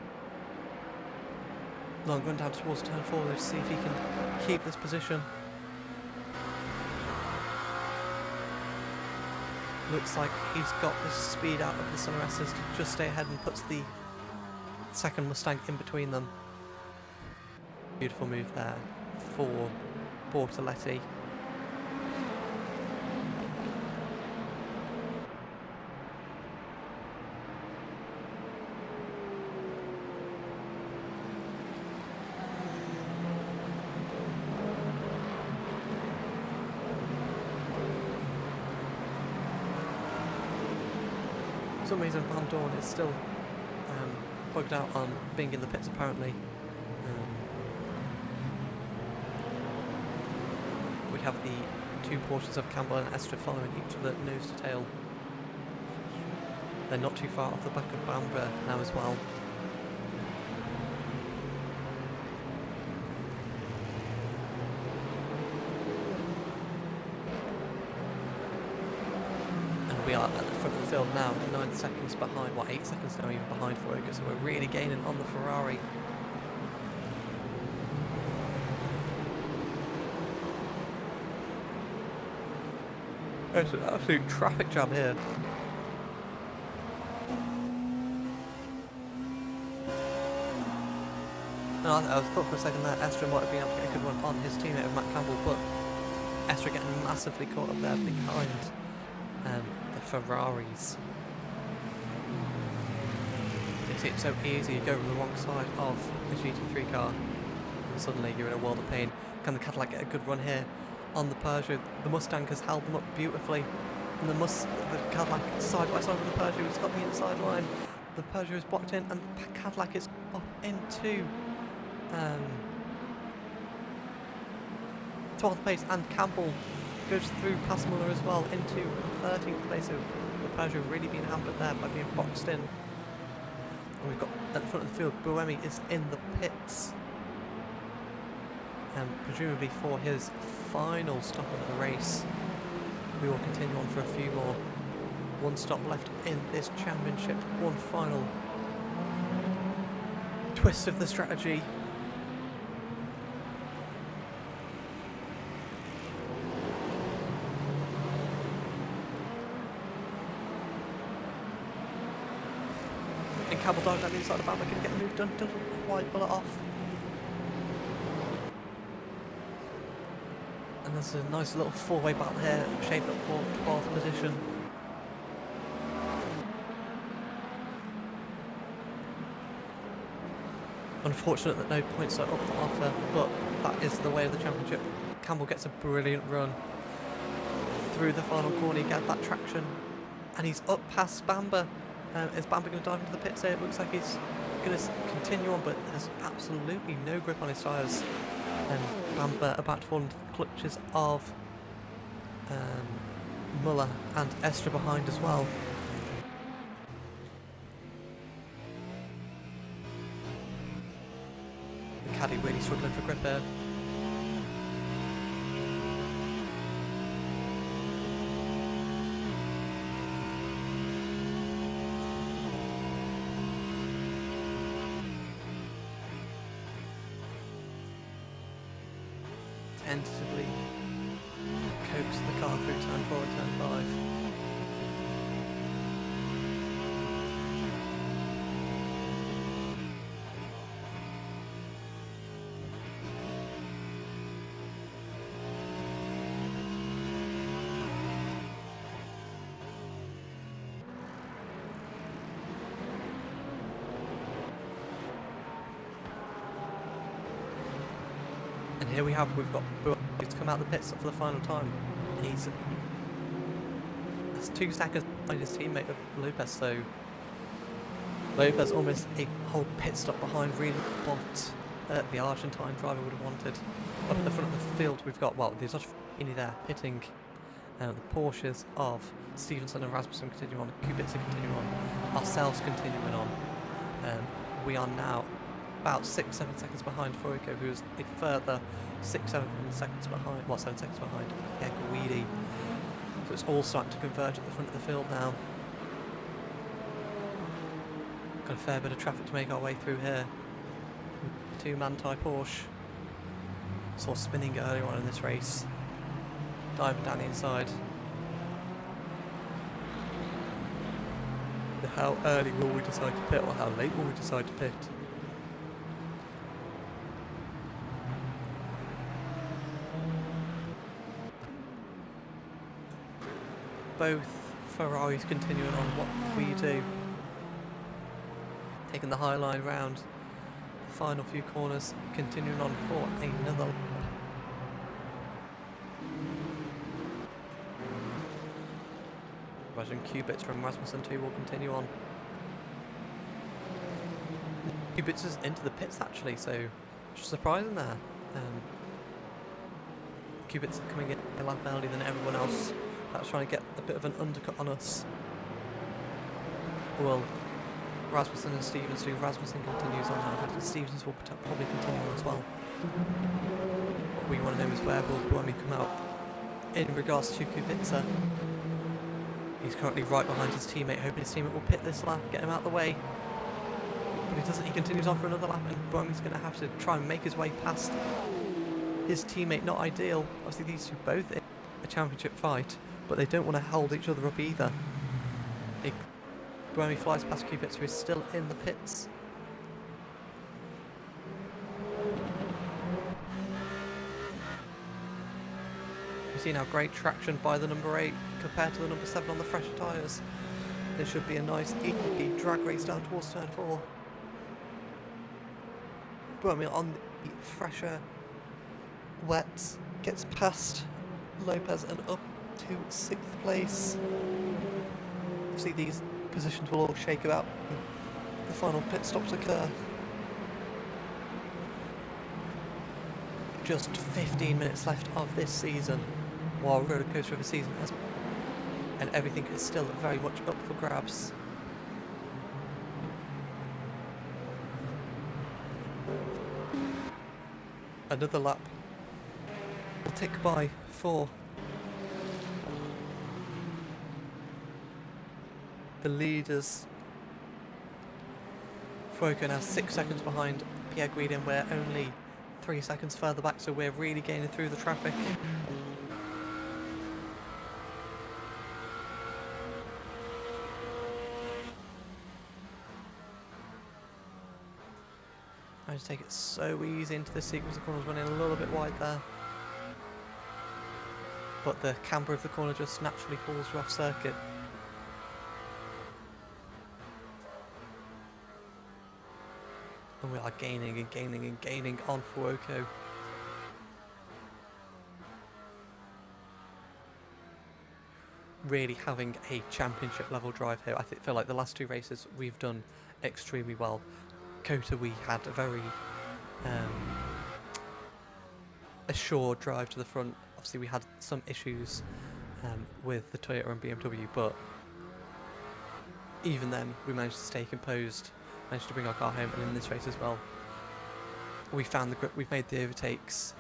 long run down towards turn 4 to see if he can keep this position. Looks like he's got the speed out of the Sunaressas to just stay ahead and puts the second Mustang in between them. Beautiful move there for Bortoletti. For some reason Van Dorn is still bugged out on being in the pits apparently. We have the two Porsches of Campbell and Estra following each other nose to tail. They're not too far off the back of Bambra now as well. We are at the front of the field now, 9 seconds behind, 8 seconds now even behind Fuoka, so we're really gaining on the Ferrari. There's an absolute traffic jam here. No, I thought for a second that Estre might have been able to get a good one on his teammate of Matt Campbell, but Estre getting massively caught up there behind the Ferraris. It's so easy, you go to the wrong side of the GT3 car and suddenly you're in a world of pain. Can the Cadillac get a good run here on the Peugeot? The Mustang has held them up beautifully, and the Cadillac side by side with the Peugeot has got the inside line. The Peugeot is blocked in and the Cadillac is up into 12th place, and Campbell goes through past Muller as well into 13th place. So the Peugeot really being hampered there by being boxed in. And we've got at the front of the field, Buemi is in the pits, presumably for his final stop of the race. We will continue on for a few more. One stop left in this championship, one final twist of the strategy. And Campbell diving down the inside of Bamber, can get the move done, doesn't quite pull it off. And there's a nice little four-way battle here, shaped up for 12th position. Unfortunate that no points are up for offer, but that is the way of the championship. Campbell gets a brilliant run through the final corner, he gets that traction, and he's up past Bamber. Is Bamber going to dive into the pits here? It looks like he's going to continue on, but there's absolutely no grip on his tyres. Bamber about to fall into the clutches of Muller and Estre behind as well. The caddy really struggling for grip here. Tentatively coax the car through turn 4 and turn 5. And here we've got Buemi to come out the pits for the final time. He's 2 seconds behind his teammate of Lopez, so Lopez almost a whole pit stop behind, really what the Argentine driver would have wanted. Up at the front of the field we've got, well, there's Argentini there pitting, the Porsches of Stevenson and Rasmussen continue on, Kubica continue on, ourselves continuing on. We are now about 6-7 seconds behind Furico, who's a further 6-7 seconds behind, well, 7 seconds behind Guidi. So it's all starting to converge at the front of the field now. Got a fair bit of traffic to make our way through here. 2-man tie Porsche. Saw spinning earlier on in this race. Diving down the inside. How early will we decide to pit, or how late will we decide to pit? Both Ferraris continuing on what we do. Taking the high line round the final few corners, continuing on for another lap. Imagine Kubica from Rasmussen 2 will continue on. Kubica's into the pits actually, so just surprising there. Kubica coming in a lap earlier than everyone else. That's trying to get a bit of an undercut on us. Well, Rasmussen and Stevens do. Rasmussen continues on now, but Stevens will probably continue on as well. What we want to know is where will Buemi come out in regards to Kubica. He's currently right behind his teammate, hoping his teammate will pit this lap, get him out of the way. But he doesn't, he continues on for another lap, and Buemi's going to have to try and make his way past his teammate. Not ideal. Obviously these two both in a championship fight. but they don't want to hold each other up either. Buemi flies past Kubica, who is still in the pits. You see now great traction by the number 8 compared to the number 7 on the fresher tyres. There should be a nice easy drag race down towards turn 4. Buemi on the fresher wets gets past Lopez and up to 6th place. Obviously these positions will all shake about the final pit stops occur. Just 15 minutes left of this season, while roller coaster of a season has, and everything is still very much up for grabs. Another lap will tick by for the leaders. Fuoco now 6 seconds behind Pierre Guidin. We're only 3 seconds further back, so we're really gaining through the traffic. I just take it so easy into this sequence of corners, running a little bit wide there. But the camber of the corner just naturally pulls you off circuit. And we are gaining and gaining and gaining on Fuoco. Really having a championship level drive here. I feel like the last 2 races we've done extremely well. Kota, we had a very assured drive to the front. Obviously we had some issues with the Toyota and BMW, but even then we managed to stay composed, managed to bring our car home, and in this race as well we found the grip, we've made the overtakes,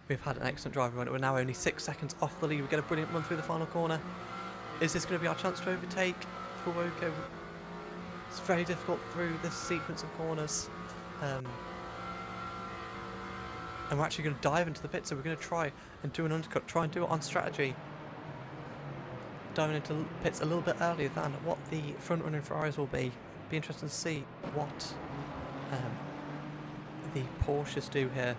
we've had an excellent drive run. We're now only 6 seconds off the lead. We get a brilliant run through the final corner. Is this going to be our chance to overtake Fuoco? It's very difficult through this sequence of corners. And we're actually going to dive into the pit, so we're going to try and do an undercut, try and do it on strategy. Diving into pits a little bit earlier than what the front running Ferraris will be. Be interesting to see what the Porsches do here.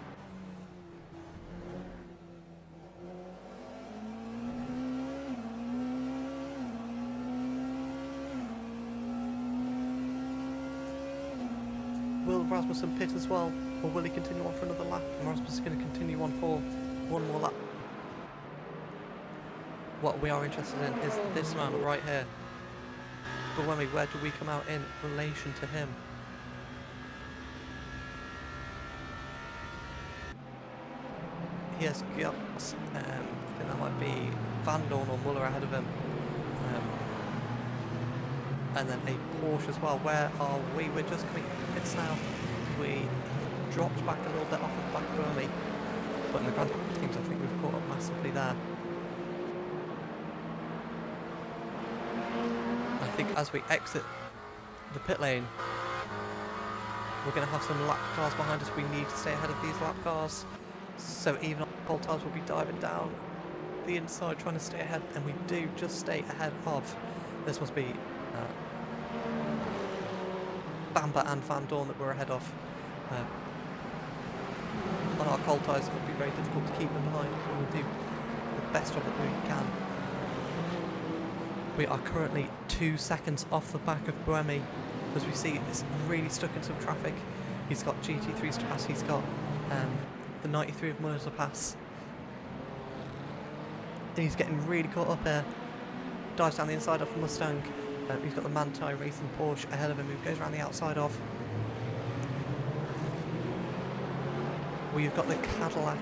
Will Rasmussen pit as well, or will he continue on for another lap? And Rasmussen is going to continue on for one more lap. What we are interested in is this man right here. But where do we come out in relation to him? He has got, I think that might be Van Dorn or Muller ahead of him. And then a Porsche as well. Where are we? We're just coming into pits now. We dropped back a little bit off the back of Buemi, but in the grand scheme of things I think we've caught up massively there. I think as we exit the pit lane, we're going to have some lap cars behind us. We need to stay ahead of these lap cars, so even on pole times we'll be diving down the inside trying to stay ahead, and we do just stay ahead of, this must be Bamber and Van Dorn that we're ahead of. On our cold tyres it will be very difficult to keep them behind. We will do the best of it we can. We are currently 2 seconds off the back of Buemi. As we see, it's really stuck in some traffic. He's got GT3s to pass, he's got the 93 of Muller to pass. And he's getting really caught up here. Dives down the inside of the Mustang. He's got the Manthey Racing Porsche ahead of him, who goes around the outside of. We've got the Cadillac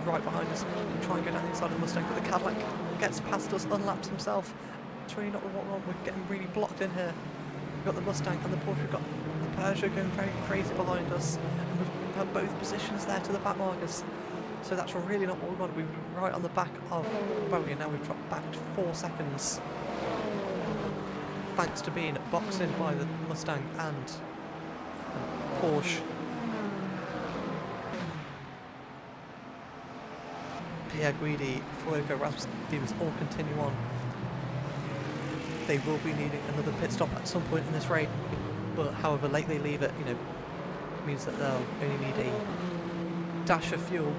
right behind us. We try and go down the inside of the Mustang, but the Cadillac gets past us, unlaps himself. It's really not what we want. We're getting really blocked in here. We've got the Mustang and the Porsche. We've got the Peugeot going very crazy behind us. And we've had both positions there to the back markers. So that's really not what we want. We were right on the back of Bowie, and now we've dropped back to 4 seconds. Thanks to being boxed in by the Mustang and Porsche. Pierre Guidi, Fuego, Rasmus Stevens all continue on. They will be needing another pit stop at some point in this race, but however late they leave it, means that they'll only need a dash of fuel.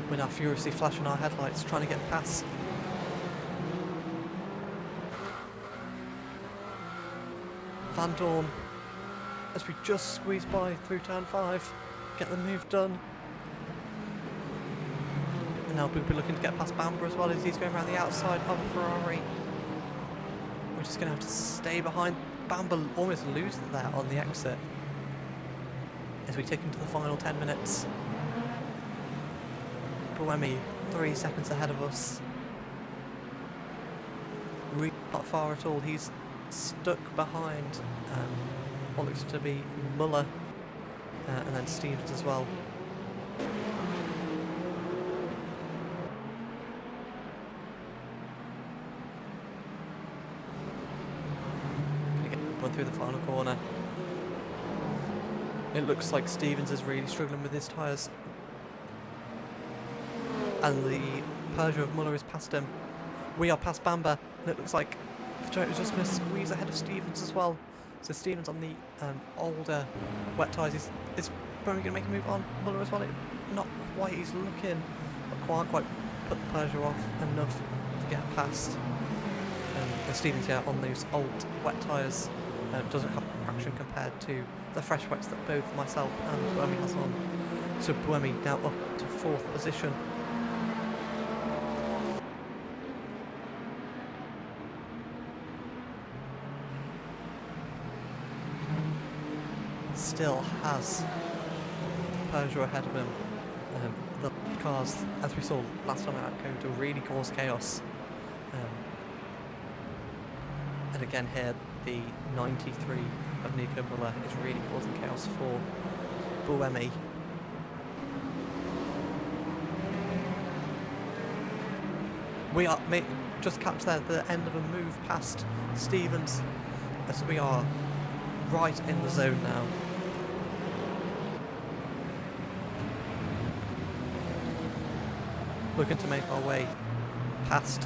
We're now furiously flashing our headlights, trying to get past. Van Dorn, as we just squeeze by through turn 5, get the move done. And now we'll be looking to get past Bamber as well as he's going around the outside of a Ferrari. We're just going to have to stay behind. Bamber almost loses it there on the exit as we tick into the final 10 minutes. Buemi 3 seconds ahead of us. Really not far at all. He's stuck behind what looks to be Muller and then Stevens as well. Gonna get one through the final corner. It looks like Stevens is really struggling with his tyres. And the Peugeot of Muller is past him. We are past Bamber, and it looks like the is just going to squeeze ahead of Stevens as well. So Stevens on the older wet tyres is probably going to make a move on Muller as well. Not quite, he's looking, but can't quite put the Peugeot off enough to get past. And Stevens here on those old wet tyres doesn't have traction compared to the fresh wets that both myself and Buemi has on. So Buemi now up to 4th position. Still has Peugeot ahead of him. The cars, as we saw last time out, going to really cause chaos. And again here, the 93 of Nico Muller is really causing chaos for Buemi. We are just catch there the end of a move past Stevens, as we are right in the zone now. Looking to make our way past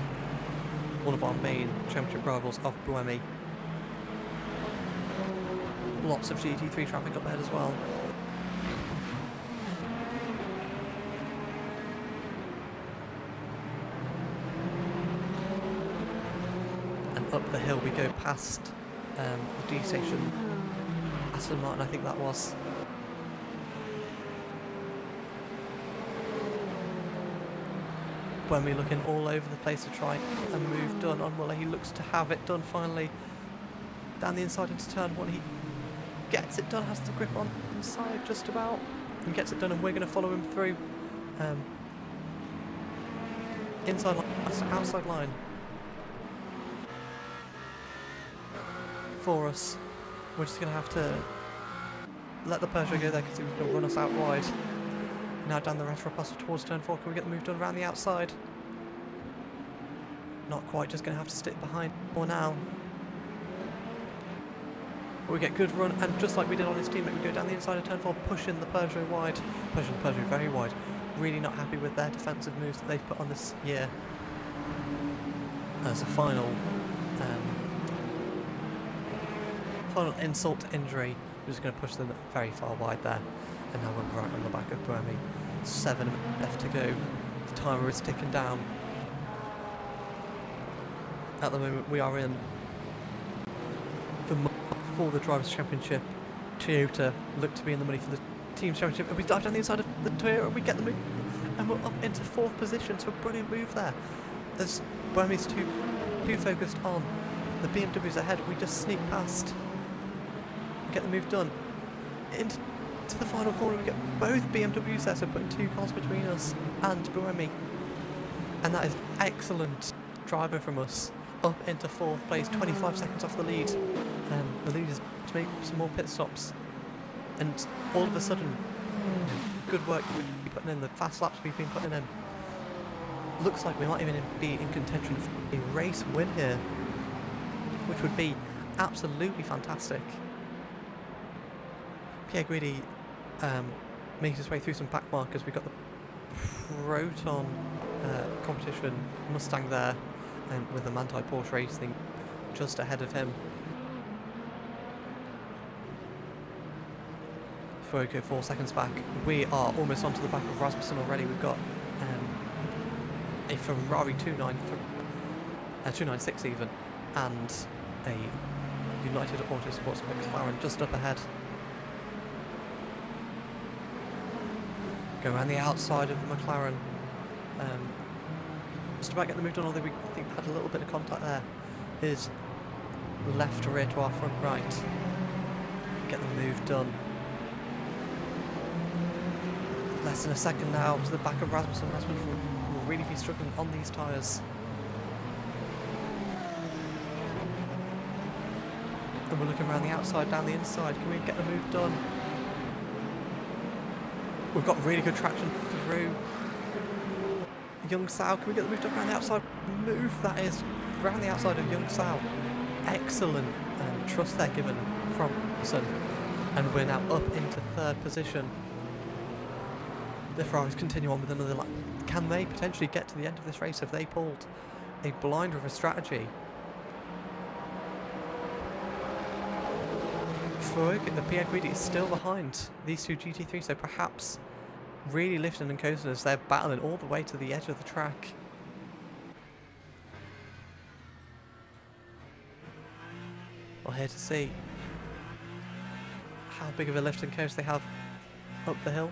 one of our main championship rivals of Buemi. Lots of GT3 traffic up ahead as well. And up the hill we go past the D station, Aston Martin I think that was. Buemi looking all over the place to try a move done on Muller. He looks to have it done finally. Down the inside into turn 1, he gets it done, has the grip on the inside just about, and gets it done, and we're going to follow him through. Inside line, outside line for us. We're just going to have to let the Peugeot go there because he was going to run us out wide. Now down the retroposter towards turn 4, can we get the move done around the outside? Not quite, just going to have to stick behind for now. But we get good run, and just like we did on his teammate, we go down the inside of turn 4, pushing the Peugeot wide. Pushing the Peugeot very wide. Really not happy with their defensive moves that they've put on this year. As a final insult to injury, we're just going to push them very far wide there. And now we're right on the back of Buemi. 7 left to go. The timer is ticking down. At the moment we are in for the Drivers' Championship. Toyota look to be in the money for the Teams Championship. And we dive down the inside of the Toyota and we get the move. And we're up into 4th position, so a brilliant move there. As Buemi's too focused on the BMWs ahead, we just sneak past. Get the move done. Into the final corner, we get both BMWs there, so putting 2 cars between us and Buemi. And that is excellent driving from us. Up into 4th place, 25 seconds off the lead. The lead is to make some more pit stops. And all of a sudden, good work we've been putting in, the fast laps we've been putting in. Looks like we might even be in contention for a race win here. which would be absolutely fantastic. Pierre Guidi makes his way through some back markers. We've got the Proton competition Mustang there, with the Manti Porsche Racing just ahead of him. Before we go 4 seconds back, we are almost onto the back of Rasmussen already. We've got a Ferrari 296 even, and a United Autosports McLaren just up ahead. Go around the outside of the McLaren. Just about getting the move done, although we think had a little bit of contact there. Is left rear to our front right. Get the move done. Less than a second now to the back of Rasmussen. Rasmussen will really be struggling on these tyres. And we're looking around the outside, down the inside. Can we get the move done? We've got really good traction through Young Sao. Can we get the move done around the outside? Move, that is, around the outside of Young Sao. Excellent trust there given from Sun. And we're now up into third position. The Ferraris continue on with another lap. Can they potentially get to the end of this race? Have they pulled a blinder of a strategy? The Pierre Guidi is still behind these two GT3, so perhaps really lifting and coasting as they're battling all the way to the edge of the track. We're here to see how big of a lift and coast they have up the hill.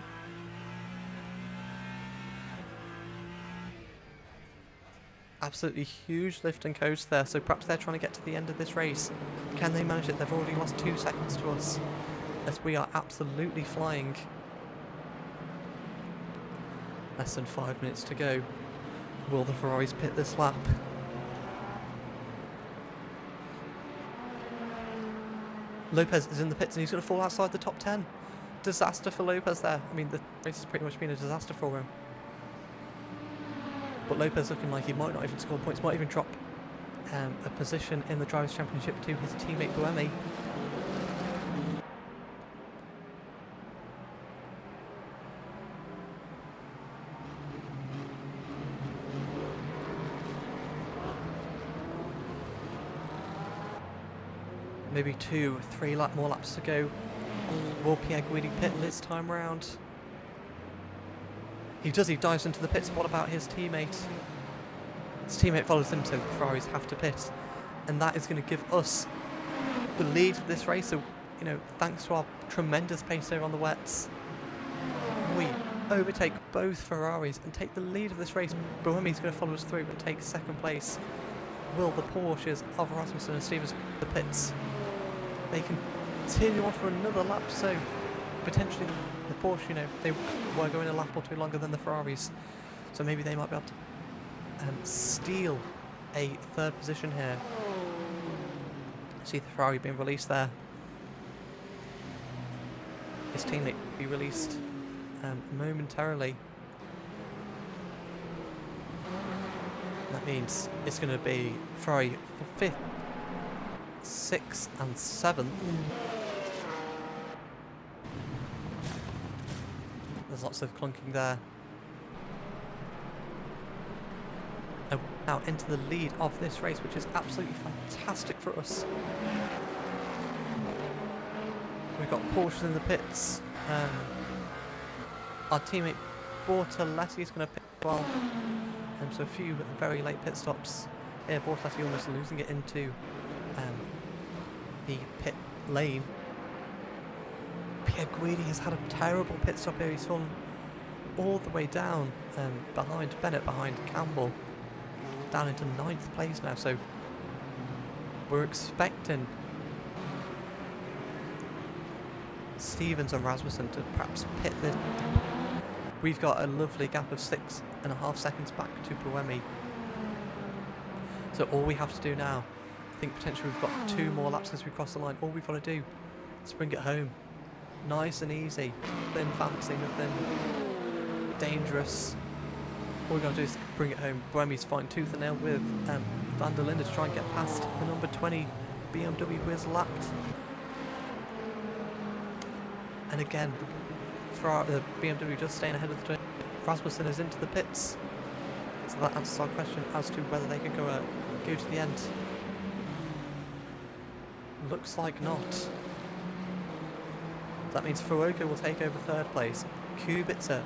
Absolutely huge lift and coast there, so perhaps they're trying to get to the end of this race. Can they manage it? They've already lost 2 seconds to us, as we are absolutely flying. Less than 5 minutes to go. Will the Ferraris pit this lap? Lopez is in the pits and he's going to fall outside the top 10. Disaster for Lopez there. I mean, the race has pretty much been a disaster for him. But Lopez looking like he might not even score points, might even drop a position in the Drivers' Championship to his teammate Buemi. Maybe 2-3 more laps to go. Will Pierre Guidi pit this time round? He does, he dives into the pits. What about his teammate? His teammate follows him, so the Ferraris have to pit. And that is going to give us the lead of this race. So, you know, thanks to our tremendous pace here on the wets, we overtake both Ferraris and take the lead of this race. Buemi's going to follow us through and take second place. Will the Porsches of Rasmussen and Stevens the pits? They continue on for another lap, so potentially the Porsche, you know, they were going a lap or two longer than the Ferraris, so maybe they might be able to steal a third position here. See the Ferrari being released there. His teammate be released momentarily. That means it's going to be Ferrari for 5th, 6th and 7th. There's lots of clunking there. And now into the lead of this race, which is absolutely fantastic for us. We've got Porsches in the pits. Our teammate Bortoletti is going to pit as well. So a few very late pit stops. Here, Bortoletti almost losing it into the pit lane. Pierre Guidi has had a terrible pit stop here. He's fallen all the way down behind Bennett, behind Campbell, down into 9th place now. So we're expecting Stevens and Rasmussen to perhaps pit this. We've got a lovely gap of 6.5 seconds back to Buemi. So all we have to do now, I think potentially we've got 2 more laps as we cross the line. All we've got to do is bring it home. Nice and easy. Nothing fancy, nothing dangerous. All we've got to do is bring it home. Buemi's fighting tooth and nail with Van der Linde to try and get past the number 20 BMW who is lapped. And again, BMW just staying ahead of the turn. Rasmussen is into the pits. So that answers our question as to whether they can go to the end. Looks like not. That means Fuoco will take over third place. Kubica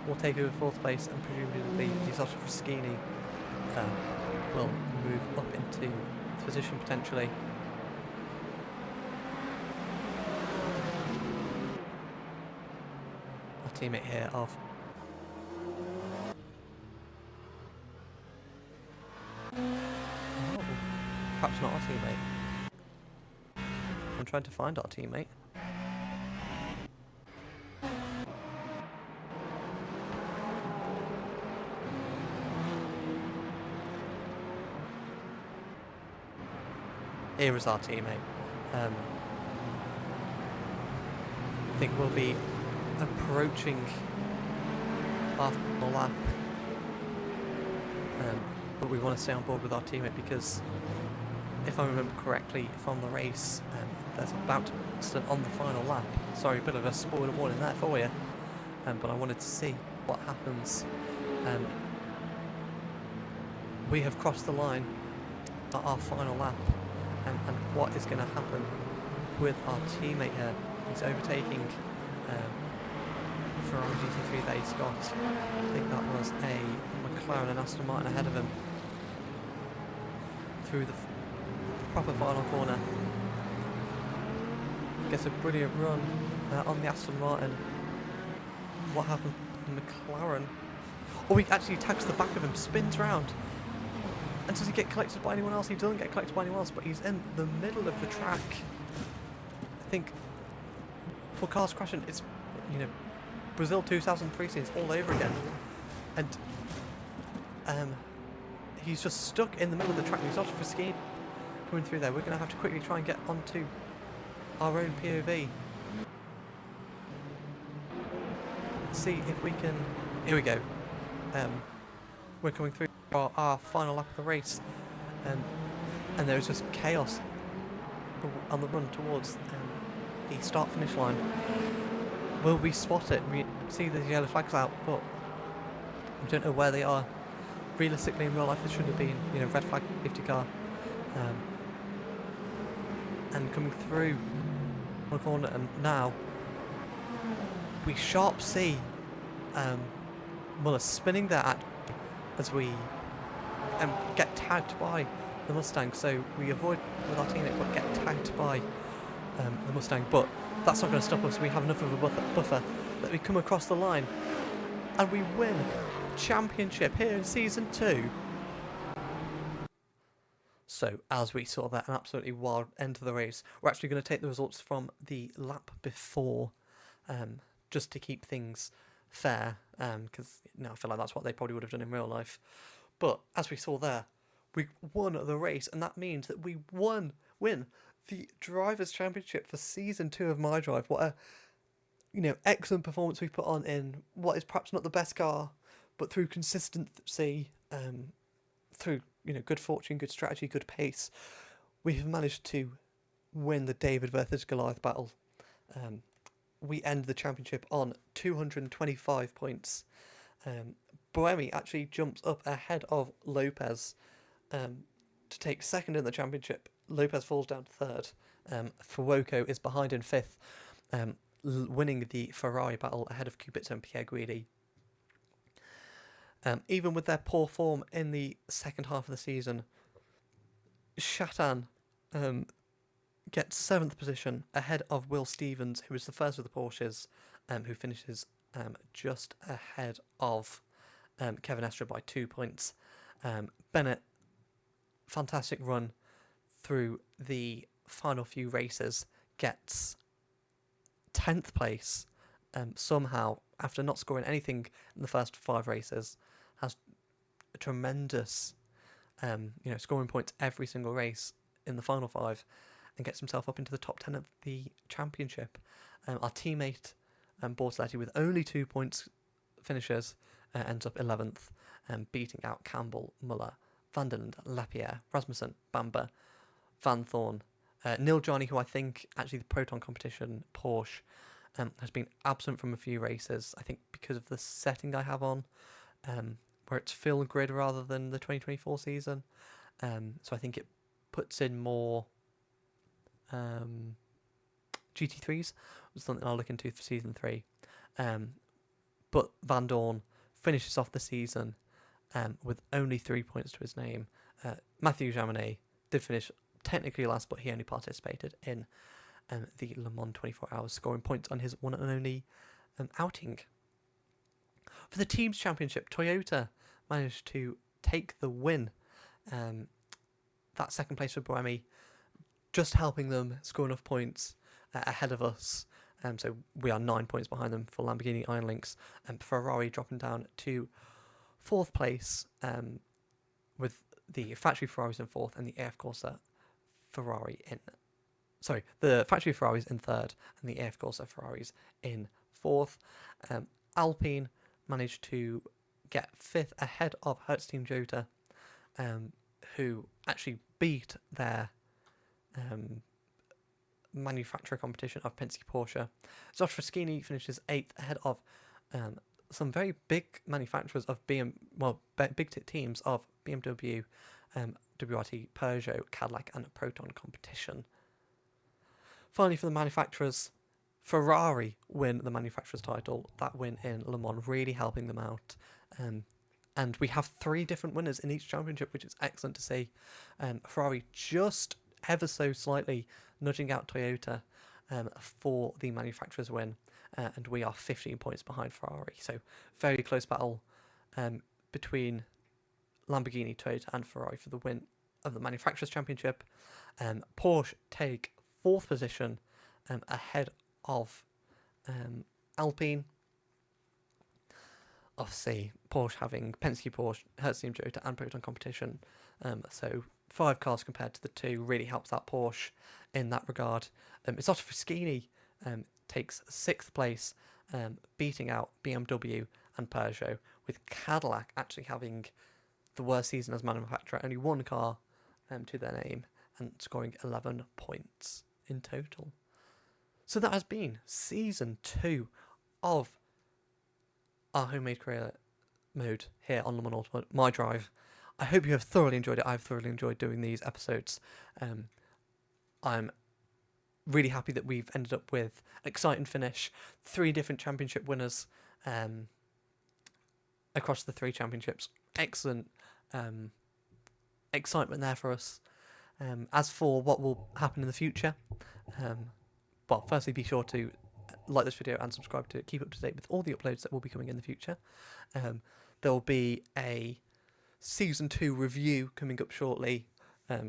will take over fourth place, and presumably Isotta Fraschini will move up into position potentially. Our teammate here of perhaps not our teammate. I'm trying to find our teammate. Here is our teammate. I think we'll be approaching our final lap. But we want to stay on board with our teammate because, if I remember correctly from the race, there's about to be an accident on the final lap. Sorry, a bit of a spoiler warning there for you. But I wanted to see what happens. We have crossed the line at our final lap. And what is going to happen with our teammate here? He's overtaking Ferrari GT3 that he's got. I think that was a McLaren and Aston Martin ahead of him through the proper final corner. Gets a brilliant run on the Aston Martin. What happened to McLaren? Oh, he actually tags the back of him, spins round. And does he get collected by anyone else? He doesn't get collected by anyone else, but he's in the middle of the track. I think for cars crashing, it's, Brazil 2003 scenes all over again. And he's just stuck in the middle of the track. He's not for skiing coming through there. We're going to have to quickly try and get onto our own POV. See if we can... Here we go. We're coming through our final lap of the race, and there was just chaos on the run towards the start-finish line. Will we spot it? We see the yellow flags out, but we don't know where they are. Realistically, in real life, there should have been, red flag, safety car, and coming through the corner, and now we sharp see Muller spinning there as we get tagged by the Mustang, so we avoid with our teammate but get tagged by the Mustang, but that's not going to stop us. We have enough of a buffer that we come across the line and we win championship here in season 2. So as we saw that, an absolutely wild end to the race, we're actually going to take the results from the lap before, just to keep things fair, because I feel like that's what they probably would have done in real life. But as we saw there, we won the race, and that means that we win the Drivers' Championship for Season 2 of My Drive. What a, excellent performance we put on in what is perhaps not the best car, but through consistency, through, good fortune, good strategy, good pace, we have managed to win the David versus Goliath battle. We end the championship on 225 points. Buemi actually jumps up ahead of Lopez to take second in the championship. Lopez falls down to third. Fuoco is behind in fifth, winning the Ferrari battle ahead of Kubica and Pierre Guidi. Even with their poor form in the second half of the season, Chatan gets 7th position ahead of Will Stevens, who is the first of the Porsches, who finishes just ahead of Kevin Estre by 2 points. Bennett, fantastic run through the final few races, gets 10th place somehow, after not scoring anything in the first 5 races, has a tremendous scoring points every single race in the final 5, and gets himself up into the top 10 of the championship. Our teammate Bortoletti, with only 2 points finishes, ends up 11th, beating out Campbell, Muller, Van der Linde, Lapierre, Rasmussen, Bamber, Van Thorn, Neil Johnny, who I think actually the Proton competition Porsche has been absent from a few races. I think because of the setting I have on, where it's field grid rather than the 2024 season. So I think it puts in more GT3s, was something I'll look into for season 3. But Van Dorn finishes off the season with only 3 points to his name. Mathieu Jaminet did finish technically last, but he only participated in the Le Mans 24 Hours, scoring points on his one and only outing. For the Teams Championship, Toyota managed to take the win. That second place for Buemi, just helping them score enough points ahead of us. So we are 9 points behind them for Lamborghini Iron Lynx, and Ferrari dropping down to 4th place with the factory Ferraris in 4th and the AF Corsa Ferrari in... Sorry, the factory Ferraris in 3rd and the AF Corsa Ferraris in 4th. Alpine managed to get 5th ahead of Hertz Team Jota, who actually beat their manufacturer competition of Penske Porsche. Zosh Fraschini finishes 8th ahead of some very big manufacturers of big teams of BMW, WRT, Peugeot, Cadillac and Proton competition. Finally, for the manufacturers, Ferrari win the manufacturers title. That win in Le Mans really helping them out. And we have 3 different winners in each championship, which is excellent to see. Ferrari just ever so slightly nudging out Toyota for the manufacturers win. And we are 15 points behind Ferrari. So very close battle between Lamborghini, Toyota and Ferrari for the win of the manufacturers championship. Porsche take 4th position ahead of Alpine. Obviously, Porsche having Penske Porsche, Hertz Team Jota and Proton competition. So 5 cars compared to the 2 really helps out Porsche in that regard. Zosh Fraschini takes 6th place, beating out BMW and Peugeot, with Cadillac actually having the worst season as manufacturer, only 1 car to their name, and scoring 11 points in total. So that has been Season 2 of our homemade career mode here on Le Mans Ultimate, My Drive. I hope you have thoroughly enjoyed it. I've thoroughly enjoyed doing these episodes. I'm really happy that we've ended up with an exciting finish, 3 different championship winners across the 3 championships. Excellent excitement there for us. As for what will happen in the future, well, firstly, be sure to like this video and subscribe to keep up to date with all the uploads that will be coming in the future. There will be a Season 2 review coming up shortly,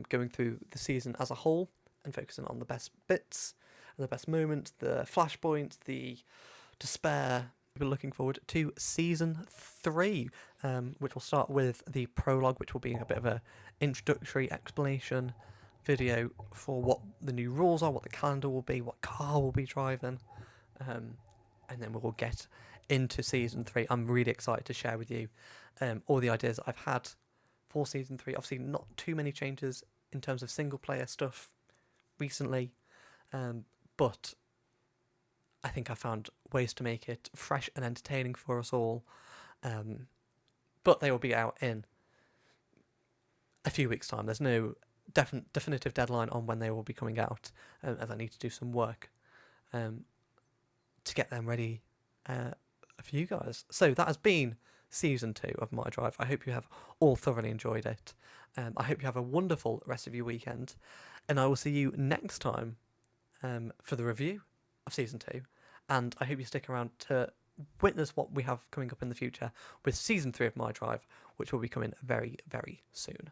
going through the season as a whole and focusing on the best bits and the best moments, the flashpoints, the despair. We're looking forward to Season 3, which will start with the prologue, which will be a bit of a introductory explanation video for what the new rules are, what the calendar will be, what car we'll be driving, and then we'll get into Season 3. I'm really excited to share with you all the ideas that I've had for Season 3. Obviously not too many changes in terms of single player stuff recently, but I think I found ways to make it fresh and entertaining for us all, but they will be out in a few weeks' time. There's no definitive deadline on when they will be coming out, as I need to do some work to get them ready for you guys. So that has been Season 2 of My Drive. I hope you have all thoroughly enjoyed it. I hope you have a wonderful rest of your weekend, and I will see you next time for the review of Season 2, and I hope you stick around to witness what we have coming up in the future with Season 3 of My Drive, which will be coming very, very soon.